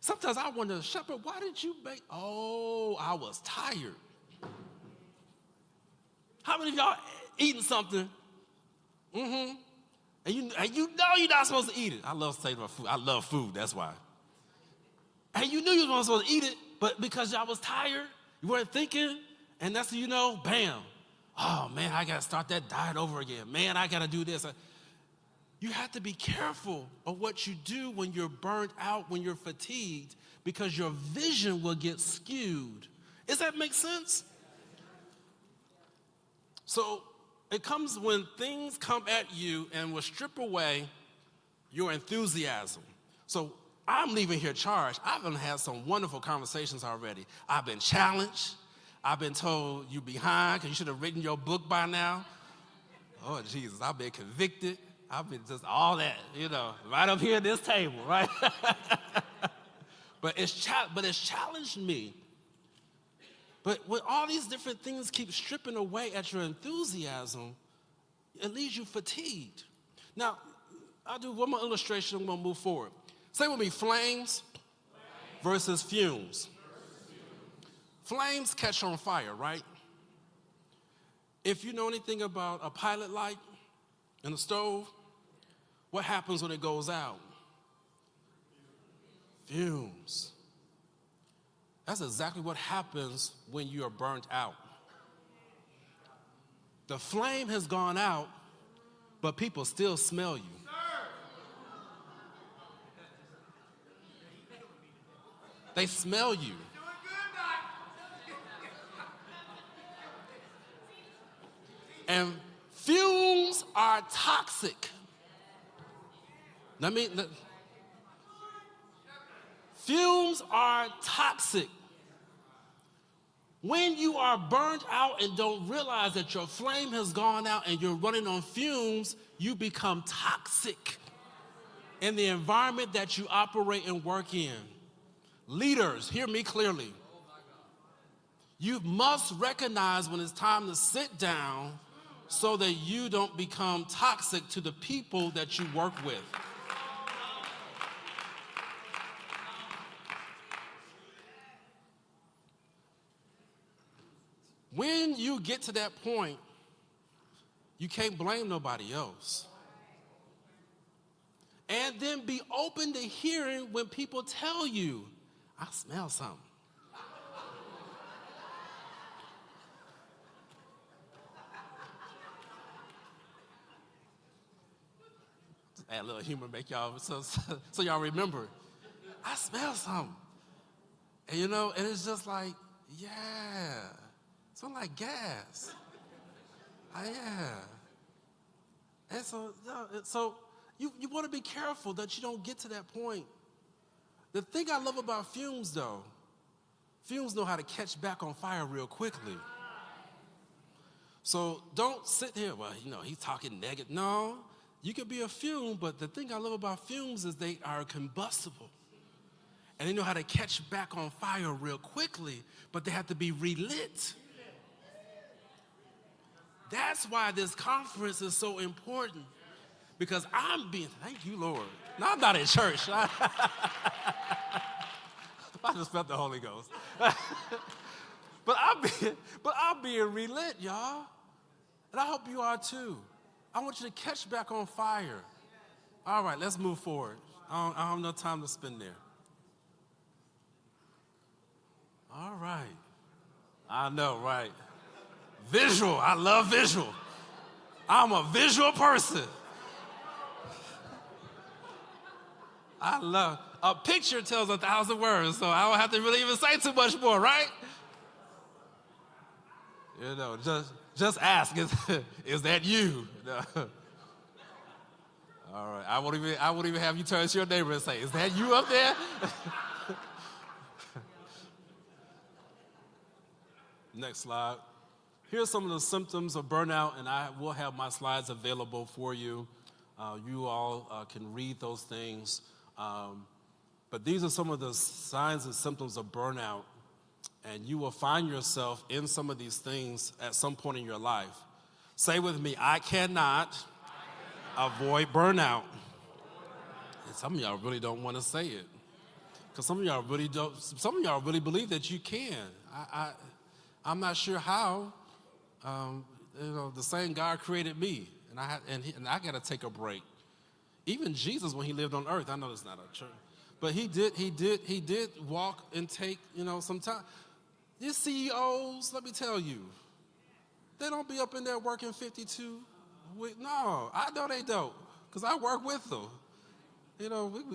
Sometimes I wonder, Shepherd, why did you make, I was tired. How many of y'all eating something? And you know you're not supposed to eat it. I love saying about food. I love food, that's why. And you knew you weren't supposed to eat it, but because y'all was tired, you weren't thinking, and that's bam. Oh man, I gotta start that diet over again. Man, I gotta do this. You have to be careful of what you do when you're burnt out, when you're fatigued, because your vision will get skewed. Does that make sense? So it comes when things come at you and will strip away your enthusiasm. So I'm leaving here charged. I've had some wonderful conversations already. I've been challenged. I've been told you behind because you should have written your book by now. Oh, Jesus, I've been convicted. I've been just all that, right up here at this table, right? But it's challenged me. But when all these different things keep stripping away at your enthusiasm, it leaves you fatigued. Now, I'll do one more illustration, I'm gonna move forward. Say with me, flames versus fumes. Flames catch on fire, right? If you know anything about a pilot light in a stove, what happens when it goes out? Fumes. That's exactly what happens when you are burnt out. The flame has gone out, but people still smell you. They smell you. And fumes are toxic. Fumes are toxic. When you are burnt out and don't realize that your flame has gone out and you're running on fumes, you become toxic in the environment that you operate and work in. Leaders, hear me clearly. You must recognize when it's time to sit down so that you don't become toxic to the people that you work with. When you get to that point, you can't blame nobody else. And then be open to hearing when people tell you, I smell something. Just add a little humor, make y'all, so y'all remember. I smell something. And and it's just like, yeah. Smell like gas. Yeah. And so you want to be careful that you don't get to that point. The thing I love about fumes, though, fumes know how to catch back on fire real quickly. So don't sit here, well, he's talking negative. No, you can be a fume, but the thing I love about fumes is they are combustible. And they know how to catch back on fire real quickly, but they have to be relit. That's why this conference is so important, because thank you, Lord. Now, I'm not in church. I just felt the Holy Ghost. But I'm being relit, y'all. And I hope you are too. I want you to catch back on fire. All right, let's move forward. I don't have no time to spend there. All right. I know, right? Visual. I love visual. I'm a visual person. A picture tells 1,000 words, so I don't have to really even say too much more, right? Just ask, is that you? All right, I won't even have you turn to your neighbor and say, is that you up there? Next slide. Here's some of the symptoms of burnout, and I will have my slides available for you. You all can read those things. But these are some of the signs and symptoms of burnout, and you will find yourself in some of these things at some point in your life. Say with me, I cannot avoid burnout. And some of y'all really don't want to say it, because some of y'all really believe that you can. I'm not sure how. The same God created me, and I got to take a break. Even Jesus, when he lived on earth, I know it's not a church, but he did walk and take some time. These CEOs, let me tell you, they don't be up in there working 52 weeks. No, I know they don't, because I work with them.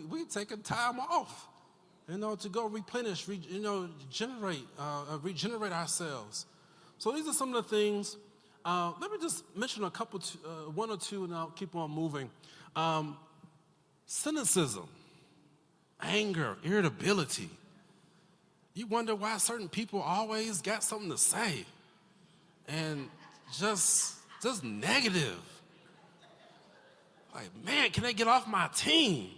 We taking time off, to go replenish, regenerate ourselves. So these are some of the things. Let me just mention a couple, one or two, and I'll keep on moving. Cynicism, anger, irritability. You wonder why certain people always got something to say, and just negative. Like, man, can they get off my team?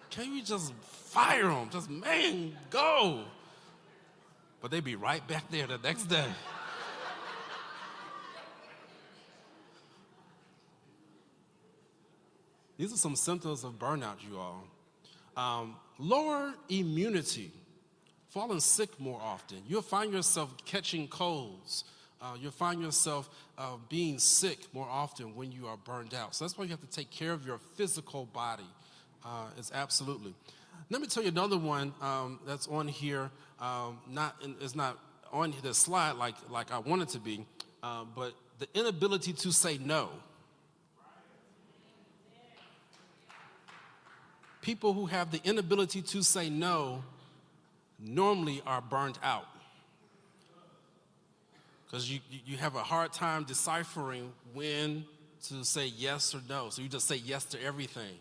Can you just fire them. Just, man, go. But they be right back there the next day. These are some symptoms of burnout, you all. Lower immunity, falling sick more often. You'll find yourself catching colds. You'll find yourself being sick more often when you are burned out. So that's why you have to take care of your physical body. It's absolutely. Let me tell you another one that's on here. It's not on the slide like I want it to be, but the inability to say no. People who have the inability to say no normally are burned out because you have a hard time deciphering when to say yes or no. So you just say yes to everything,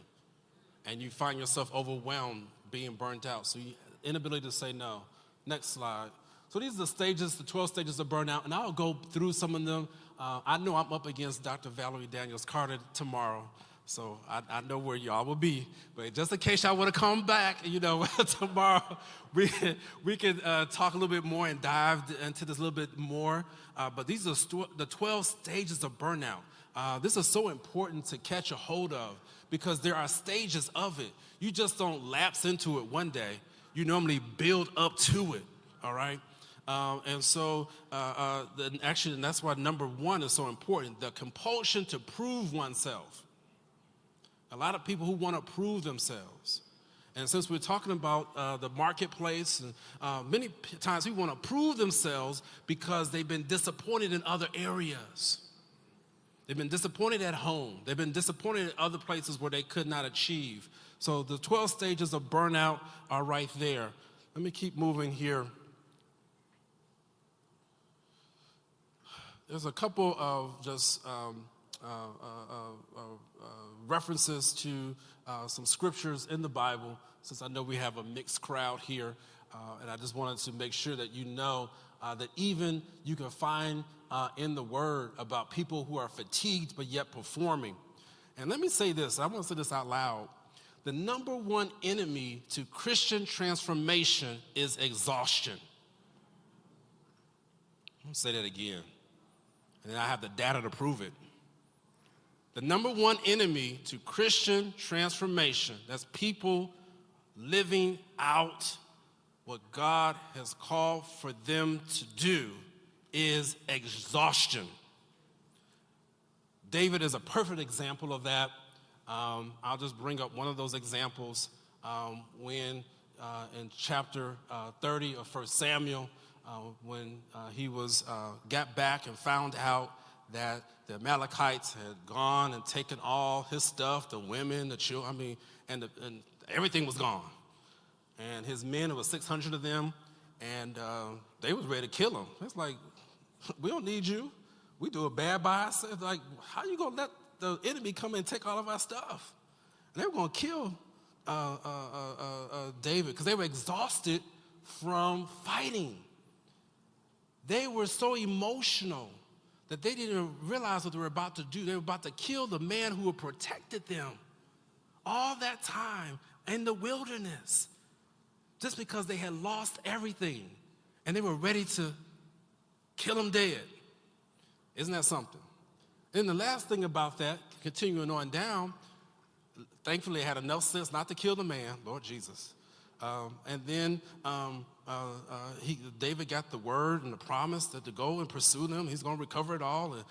and you find yourself overwhelmed, being burnt out. So inability to say no. Next slide. So these are the stages, the 12 stages of burnout, and I'll go through some of them. I know I'm up against Dr. Valerie Daniels Carter tomorrow. So I know where y'all will be, but just in case y'all want to come back, tomorrow we can talk a little bit more and dive into this a little bit more. But these are the 12 stages of burnout. This is so important to catch a hold of because there are stages of it. You just don't lapse into it one day. You normally build up to it, all right? And that's why number 1 is so important, the compulsion to prove oneself. A lot of people who want to prove themselves. And since we're talking about the marketplace, and many times people want to prove themselves because they've been disappointed in other areas. They've been disappointed at home. They've been disappointed in other places where they could not achieve. So the 12 stages of burnout are right there. Let me keep moving here. There's a couple of just references to some scriptures in the Bible, since I know we have a mixed crowd here, and I just wanted to make sure that you know that even you can find in the Word about people who are fatigued but yet performing. And let me say this, I want to say this out loud. The number 1 enemy to Christian transformation is exhaustion. I'm going to say that again, and then I have the data to prove it. The number 1 enemy to Christian transformation, that's people living out what God has called for them to do, is exhaustion. David is a perfect example of that. I'll just bring up one of those examples when in chapter 30 of 1 Samuel, when he got back and found out that the Amalekites had gone and taken all his stuff, the women, the children, and everything was gone. And his men, there was 600 of them, and they was ready to kill him. It's like, we don't need you. We do it bad by ourselves. Like, how you gonna let the enemy come and take all of our stuff? And they were gonna kill David because they were exhausted from fighting. They were so emotional that they didn't realize what they were about to do. They were about to kill the man who had protected them all that time in the wilderness just because they had lost everything and they were ready to kill him dead. Isn't that something? And the last thing about that, continuing on down, thankfully they had enough sense not to kill the man, Lord Jesus. And then David got the word and the promise that to go and pursue them. He's going to recover it all. And,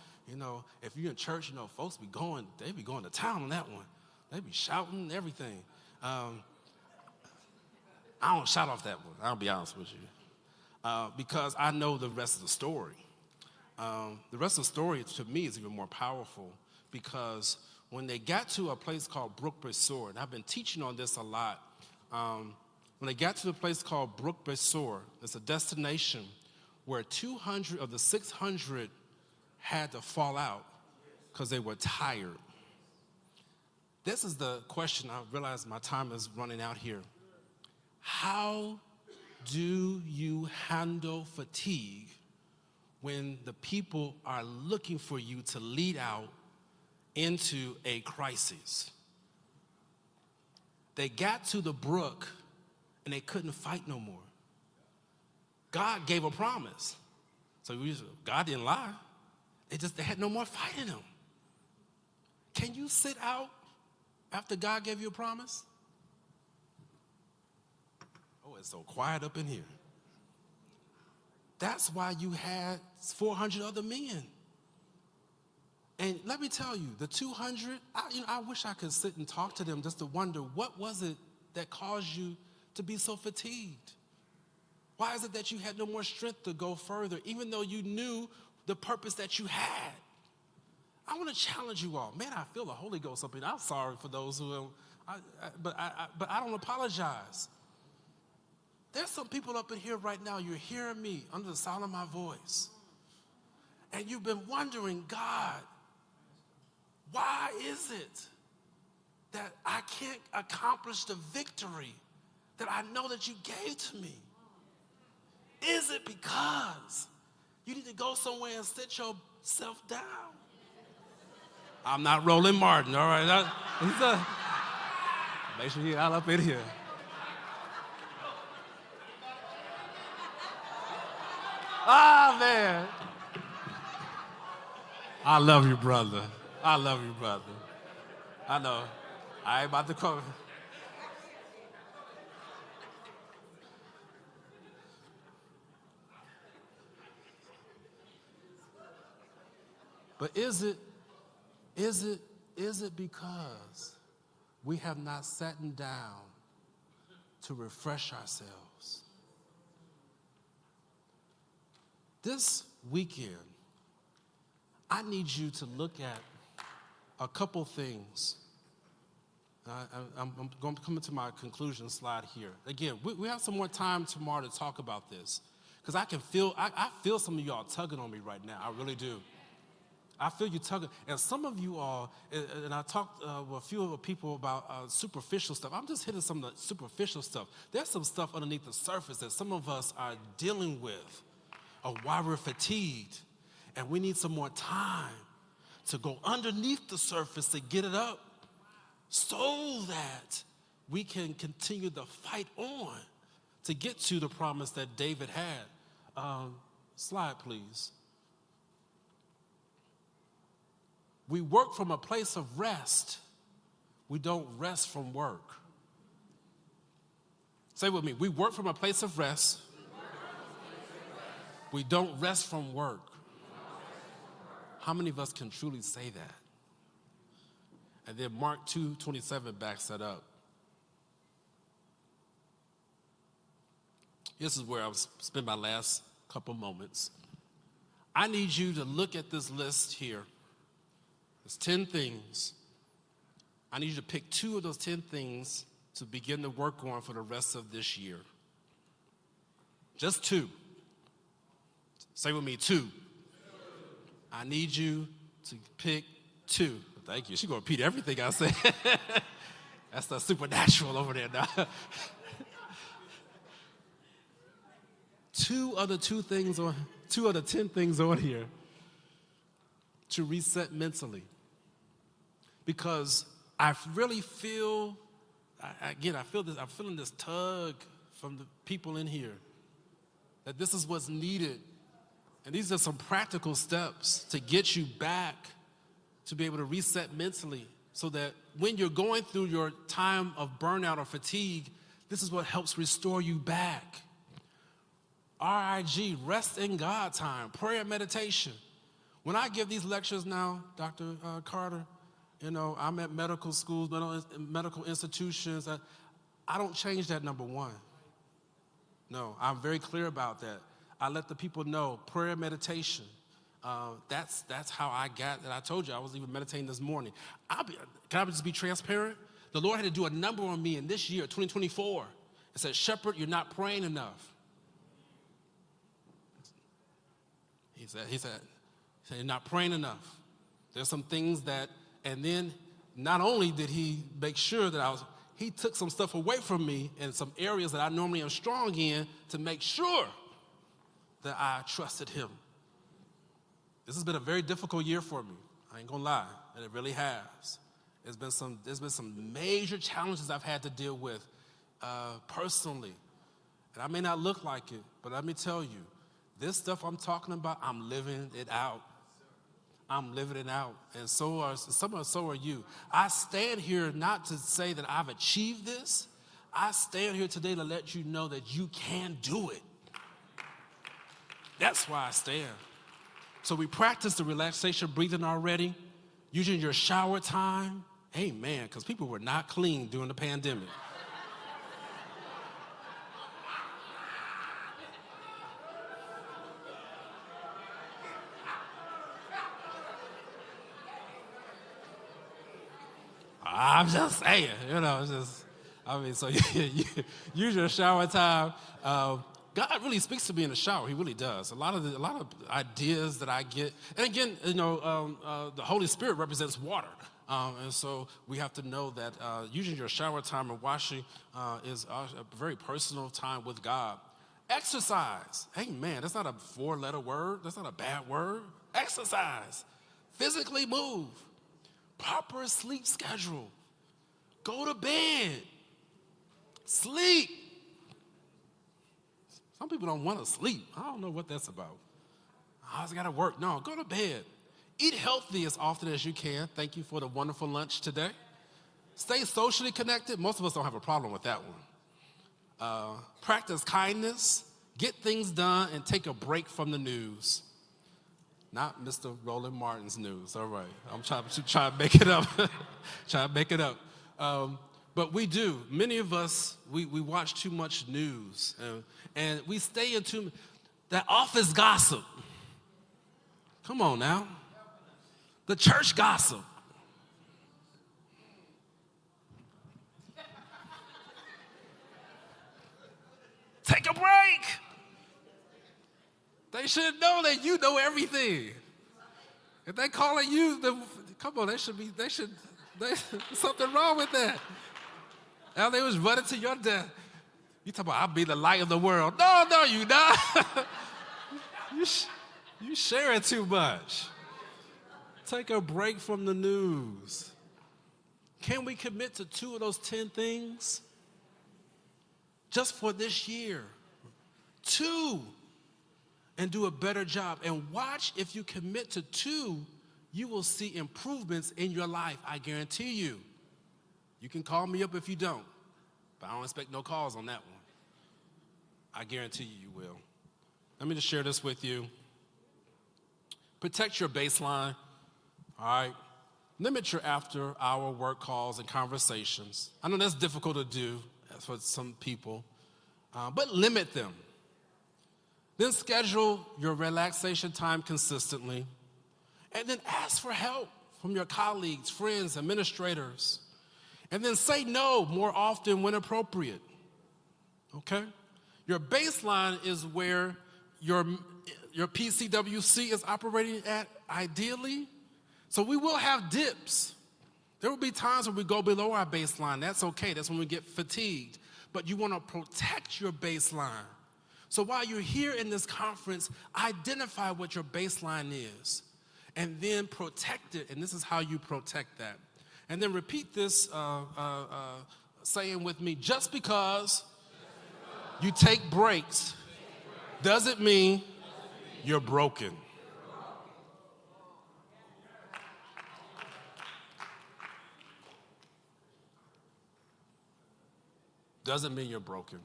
if you're in church, folks they be going to town on that one. They be shouting everything. I don't shout off that one, I'll be honest with you. Because I know the rest of the story. The rest of the story, to me, is even more powerful because when they got to a place called Brook Besor, and I've been teaching on this a lot, when they got to a place called Brook Besor, it's a destination where 200 of the 600 had to fall out because they were tired. This is the question. I realize my time is running out here. How do you handle fatigue when the people are looking for you to lead out into a crisis? They got to the brook and they couldn't fight no more. God gave a promise. So God didn't lie. They had no more fight in them. Can you sit out after God gave you a promise? Oh, it's so quiet up in here. That's why you had 400 other men. And let me tell you, the 200, I wish I could sit and talk to them just to wonder, what was it that caused you to be so fatigued? Why is it that you had no more strength to go further, even though you knew the purpose that you had? I want to challenge you all. Man, I feel the Holy Ghost up in. I'm sorry for those who, but I don't apologize. There's some people up in here right now, you're hearing me under the sound of my voice. And you've been wondering, God, why is it that I can't accomplish the victory that I know that you gave to me? Is it because you need to go somewhere and sit yourself down? I'm not Roland Martin, all right? Make sure you're all up in here. Ah, man. I love you, brother. I love you, brother. I know. I ain't about to come. But is it because we have not sat down to refresh ourselves? This weekend, I need you to look at a couple things. I'm going to come into my conclusion slide here. Again, we have some more time tomorrow to talk about this, because I feel some of y'all tugging on me right now. I really do. I feel you tugging. And some of you all, and I talked with a few other people about superficial stuff. I'm just hitting some of the superficial stuff. There's some stuff underneath the surface that some of us are dealing with, of why we're fatigued. And we need some more time to go underneath the surface to get it up, so that we can continue the fight on to get to the promise that David had. Slide, please. We work from a place of rest. We don't rest from work. Say with me. We work from a place of rest. We don't rest from work. How many of us can truly say that? And then Mark 2:27 backs that up. This is where I'll spend my last couple moments. I need you to look at this list here. There's 10 things. I need you to pick 2 of those 10 things to begin to work on for the rest of this year. Just 2. Say with me, 2. I need you to pick 2. Thank you. She's going to repeat everything I say. That's the supernatural over there now. 2 other 10 things on here to reset mentally. Because I really feel, I'm feeling this tug from the people in here that this is what's needed. And these are some practical steps to get you back to be able to reset mentally, so that when you're going through your time of burnout or fatigue, this is what helps restore you back. RIG, rest in God time, prayer and meditation. When I give these lectures now, Dr. Carter, I'm at medical schools, medical institutions. I don't change that, number 1. No, I'm very clear about that. I let the people know, prayer and meditation. That's how I got that. I told you I was even meditating this morning. Can I just be transparent? The Lord had to do a number on me in this year, 2024. It said, Shepherd, you're not praying enough. He said, you're not praying enough. There's some things that, and then not only did he make sure that he took some stuff away from me in some areas that I normally am strong in to make sure that I trusted him. This has been a very difficult year for me. I ain't gonna lie, and it really has. There's been some major challenges I've had to deal with personally. And I may not look like it, but let me tell you, this stuff I'm talking about, I'm living it out. I'm living it out. And so are you. I stand here not to say that I've achieved this. I stand here today to let you know that you can do it. That's why I stand. So we practiced the relaxation breathing already, using your shower time. Amen, because people were not clean during the pandemic. I'm just saying, it's just, so you use your shower time. God really speaks to me in the shower. He really does. A lot of ideas that I get, and again, the Holy Spirit represents water, and so we have to know that using your shower time and washing is a very personal time with God. Exercise, amen. That's not a 4-letter word. That's not a bad word. Exercise, physically move. Proper sleep schedule. Go to bed. Sleep. Some people don't want to sleep. I don't know what that's about. I always got to work. No, go to bed. Eat healthy as often as you can. Thank you for the wonderful lunch today. Stay socially connected. Most of us don't have a problem with that one. Practice kindness. Get things done and take a break from the news. Not Mr. Roland Martin's news. All right. I'm trying to make it up. Trying to make it up. But we do. Many of us, we watch too much news. And we stay into that office gossip. Come on now. The church gossip. Take a break. They should know that you know everything. If they calling you, come on, there's something wrong with that. Now they was running to your death. You talking about, I'll be the light of the world. No, you not. You sharing too much. Take a break from the news. Can we commit to 2 of those 10 things? Just for this year. 2. And do a better job. And watch, if you commit to 2, you will see improvements in your life. I guarantee you. You can call me up if you don't, but I don't expect no calls on that one. I guarantee you will. Let me just share this with you. Protect your baseline, all right? Limit your after-hour work calls and conversations. I know that's difficult to do for some people, but limit them. Then schedule your relaxation time consistently, and then ask for help from your colleagues, friends, administrators, and then say no more often when appropriate, okay? Your baseline is where your PCWC is operating at ideally, so we will have dips. There will be times when we go below our baseline. That's okay, that's when we get fatigued, but you wanna protect your baseline. So while you're here in this conference, identify what your baseline is and then protect it. And this is how you protect that. And then repeat this saying with me, just because you take breaks doesn't mean you're broken. Doesn't mean you're broken.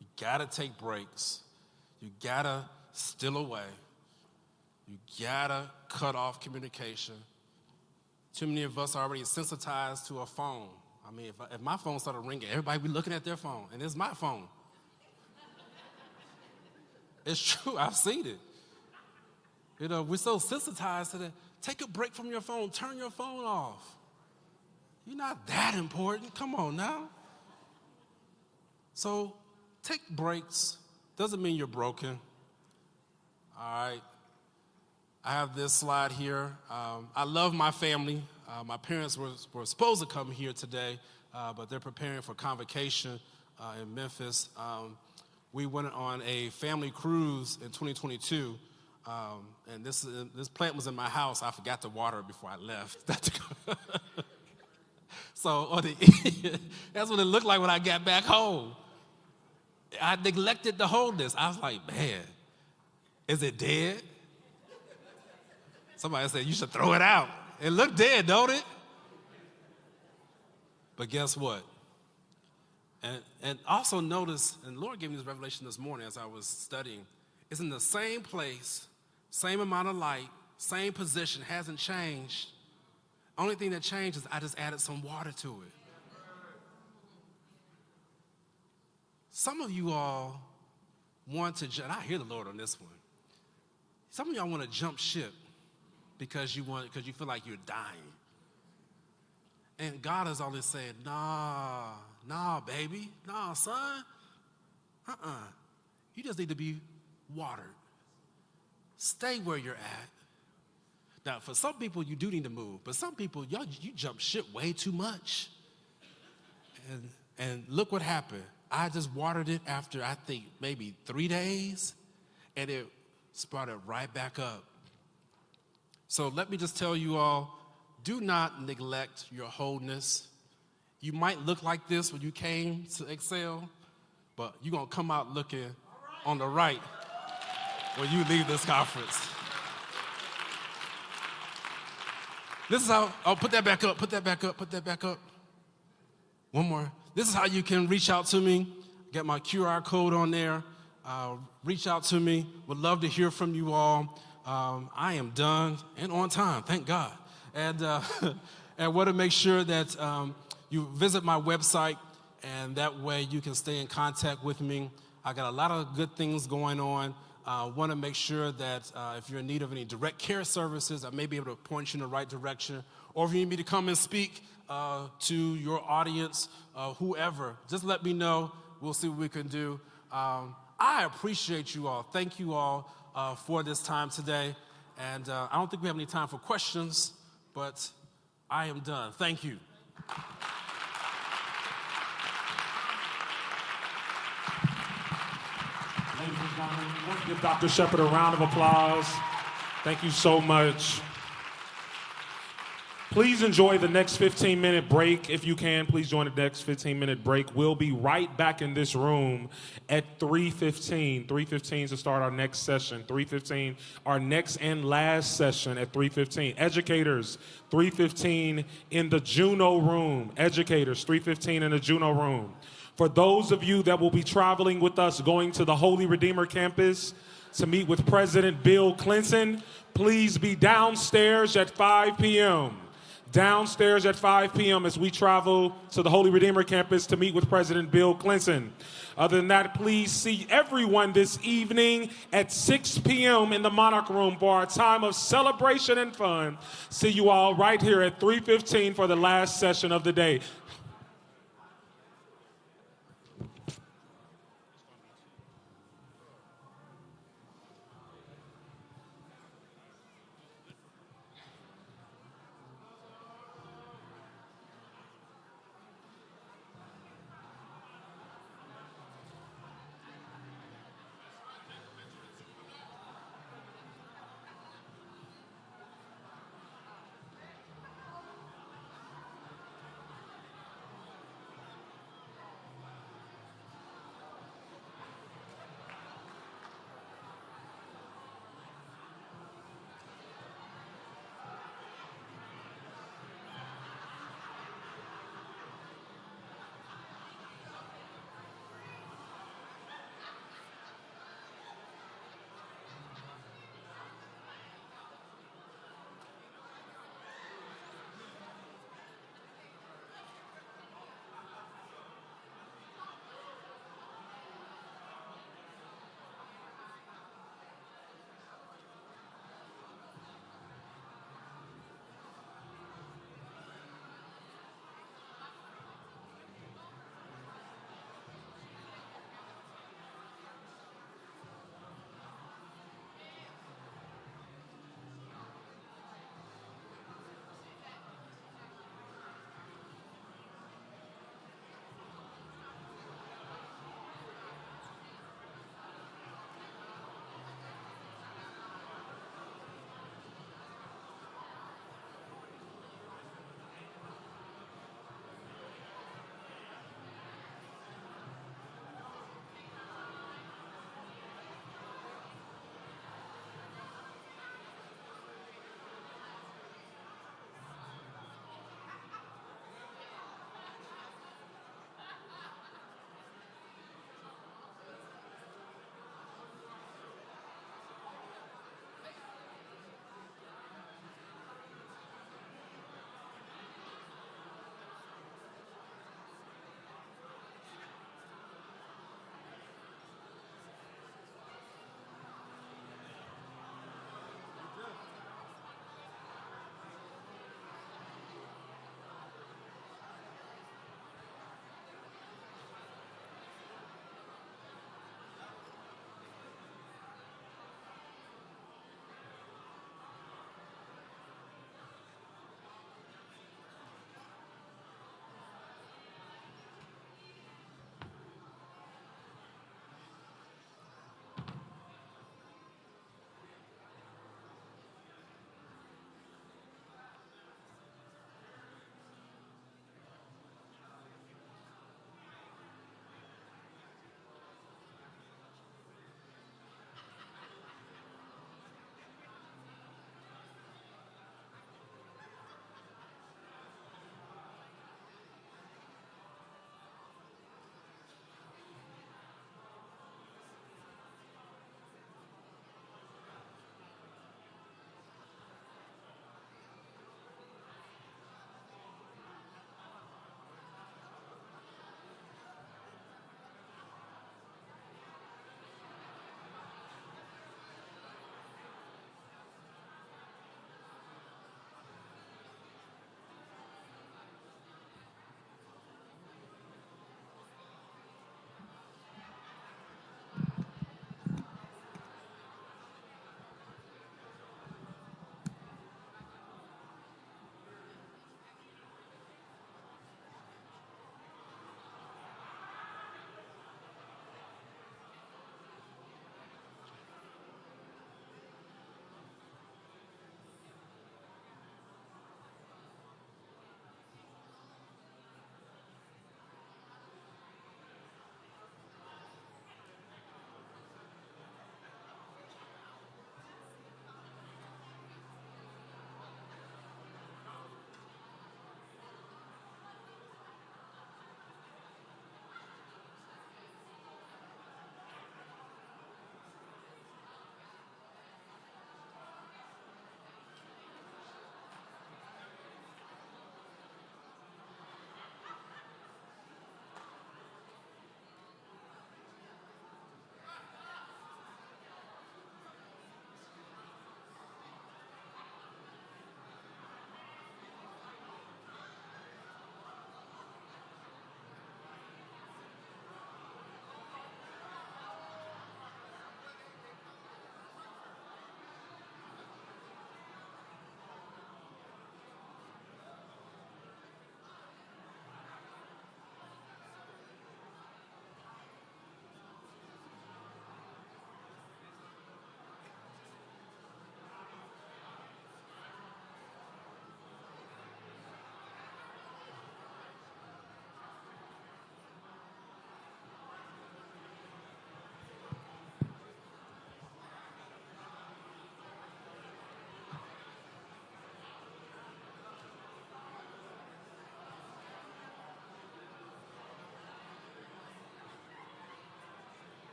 You gotta take breaks. You gotta steal away. You gotta cut off communication. Too many of us are already sensitized to a phone. I mean, if my phone started ringing, everybody be looking at their phone, and it's my phone. It's true, I've seen it. We're so sensitized to that. Take a break from your phone, turn your phone off. You're not that important, come on now. So take breaks, doesn't mean you're broken. All right, I have this slide here. I love my family. My parents were supposed to come here today, but they're preparing for convocation in Memphis. We went on a family cruise in 2022, and this plant was in my house. I forgot to water it before I left. So that's what it looked like when I got back home. I neglected to hold this. I was like, man, is it dead? Somebody said, you should throw it out. It looked dead, don't it? But guess what? And also notice, and the Lord gave me this revelation this morning as I was studying, it's in the same place, same amount of light, same position, hasn't changed. Only thing that changed is I just added some water to it. Some of you all want to, and I hear the Lord on this one. Some of y'all want to jump ship because you feel like you're dying. And God has always said, nah, baby, nah, son. You just need to be watered. Stay where you're at. Now, for some people, you do need to move, but some people, you jump ship way too much. And look what happened. I just watered it after, I think, maybe 3 days, and it sprouted right back up. So let me just tell you all, do not neglect your wholeness. You might look like this when you came to Excel, but you're going to come out looking on the right when you leave this conference. This is how, put that back up, put that back up, put that back up. One more. This is how you can reach out to me. Get my QR code on there. Reach out to me. Would love to hear from you all. I am done and on time, thank God. And want to make sure that you visit my website, and that way you can stay in contact with me. I got a lot of good things going on. Want to make sure that if you're in need of any direct care services, I may be able to point you in the right direction. Or if you need me to come and speak to your audience, whoever, just let me know. We'll see what we can do. I appreciate you all. Thank you all for this time today. And I don't think we have any time for questions, but I am done. Thank you. Ladies and gentlemen, let's give Dr. Shepard a round of applause. Thank you so much. Please enjoy the next 15-minute break. If you can, please join the next 15-minute break. We'll be right back in this room at 3:15. 3:15 to start our next session. 3:15, our next and last session at 3:15. Educators, 3:15 in the Juno room. Educators, 3:15 in the Juno room. For those of you that will be traveling with us going to the Holy Redeemer campus to meet with President Bill Clinton, please be downstairs at 5 p.m. Downstairs at 5 p.m. as we travel to the Holy Redeemer campus to meet with President Bill Clinton. Other than that, please see everyone this evening at 6 p.m. in the Monarch Room for our time of celebration and fun. See you all right here at 3:15 for the last session of the day.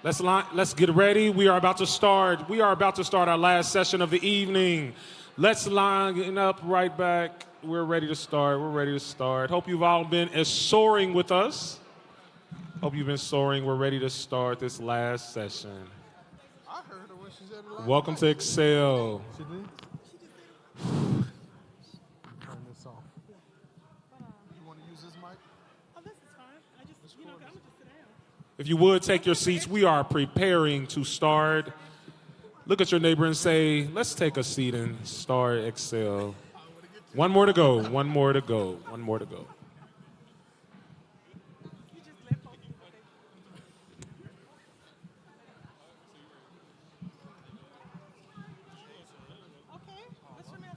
Let's get ready. We are about to start. We are about to start our last session of the evening. Let's line up right back. We're ready to start. We're ready to start. Hope you've all been soaring with us. Hope you've been soaring. We're ready to start this last session. I heard her when she said it last Welcome to Excel. She did? Turn this off. You want to use this mic? Oh, this is fine. I just, I'm gonna just sit down. If you would take your seats, we are preparing to start. Look at your neighbor and say, let's take a seat and start Excel. One more to go. One more to go. One more to go. You just left on. Okay. What's your name?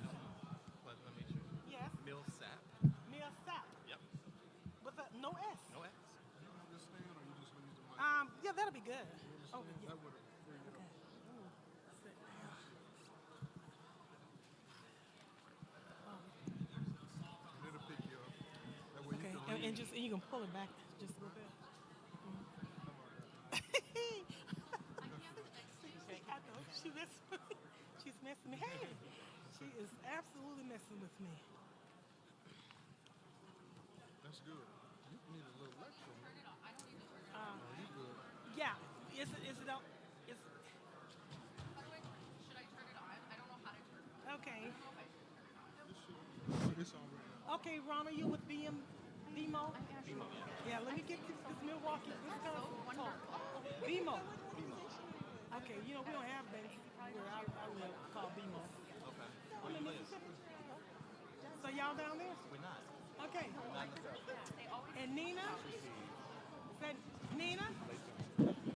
Yes. Millsap. Yep. With a no S. No S. Yeah, that'll be good. Oh, yeah. Okay. Sit down. It'll pick you up. That way Okay, you can and just you can pull it back just a little bit. I know she's messing me. Hey, she is absolutely messing with me. That's good. You need a little lecture. You good. Yeah, is it on? Is Should I turn it on? I don't know how to turn it on. okay. It's all right. Okay, Ron, are you with BMO? Yeah, let me get this Milwaukee. BMO. Okay, we don't have banks where I live called BMO.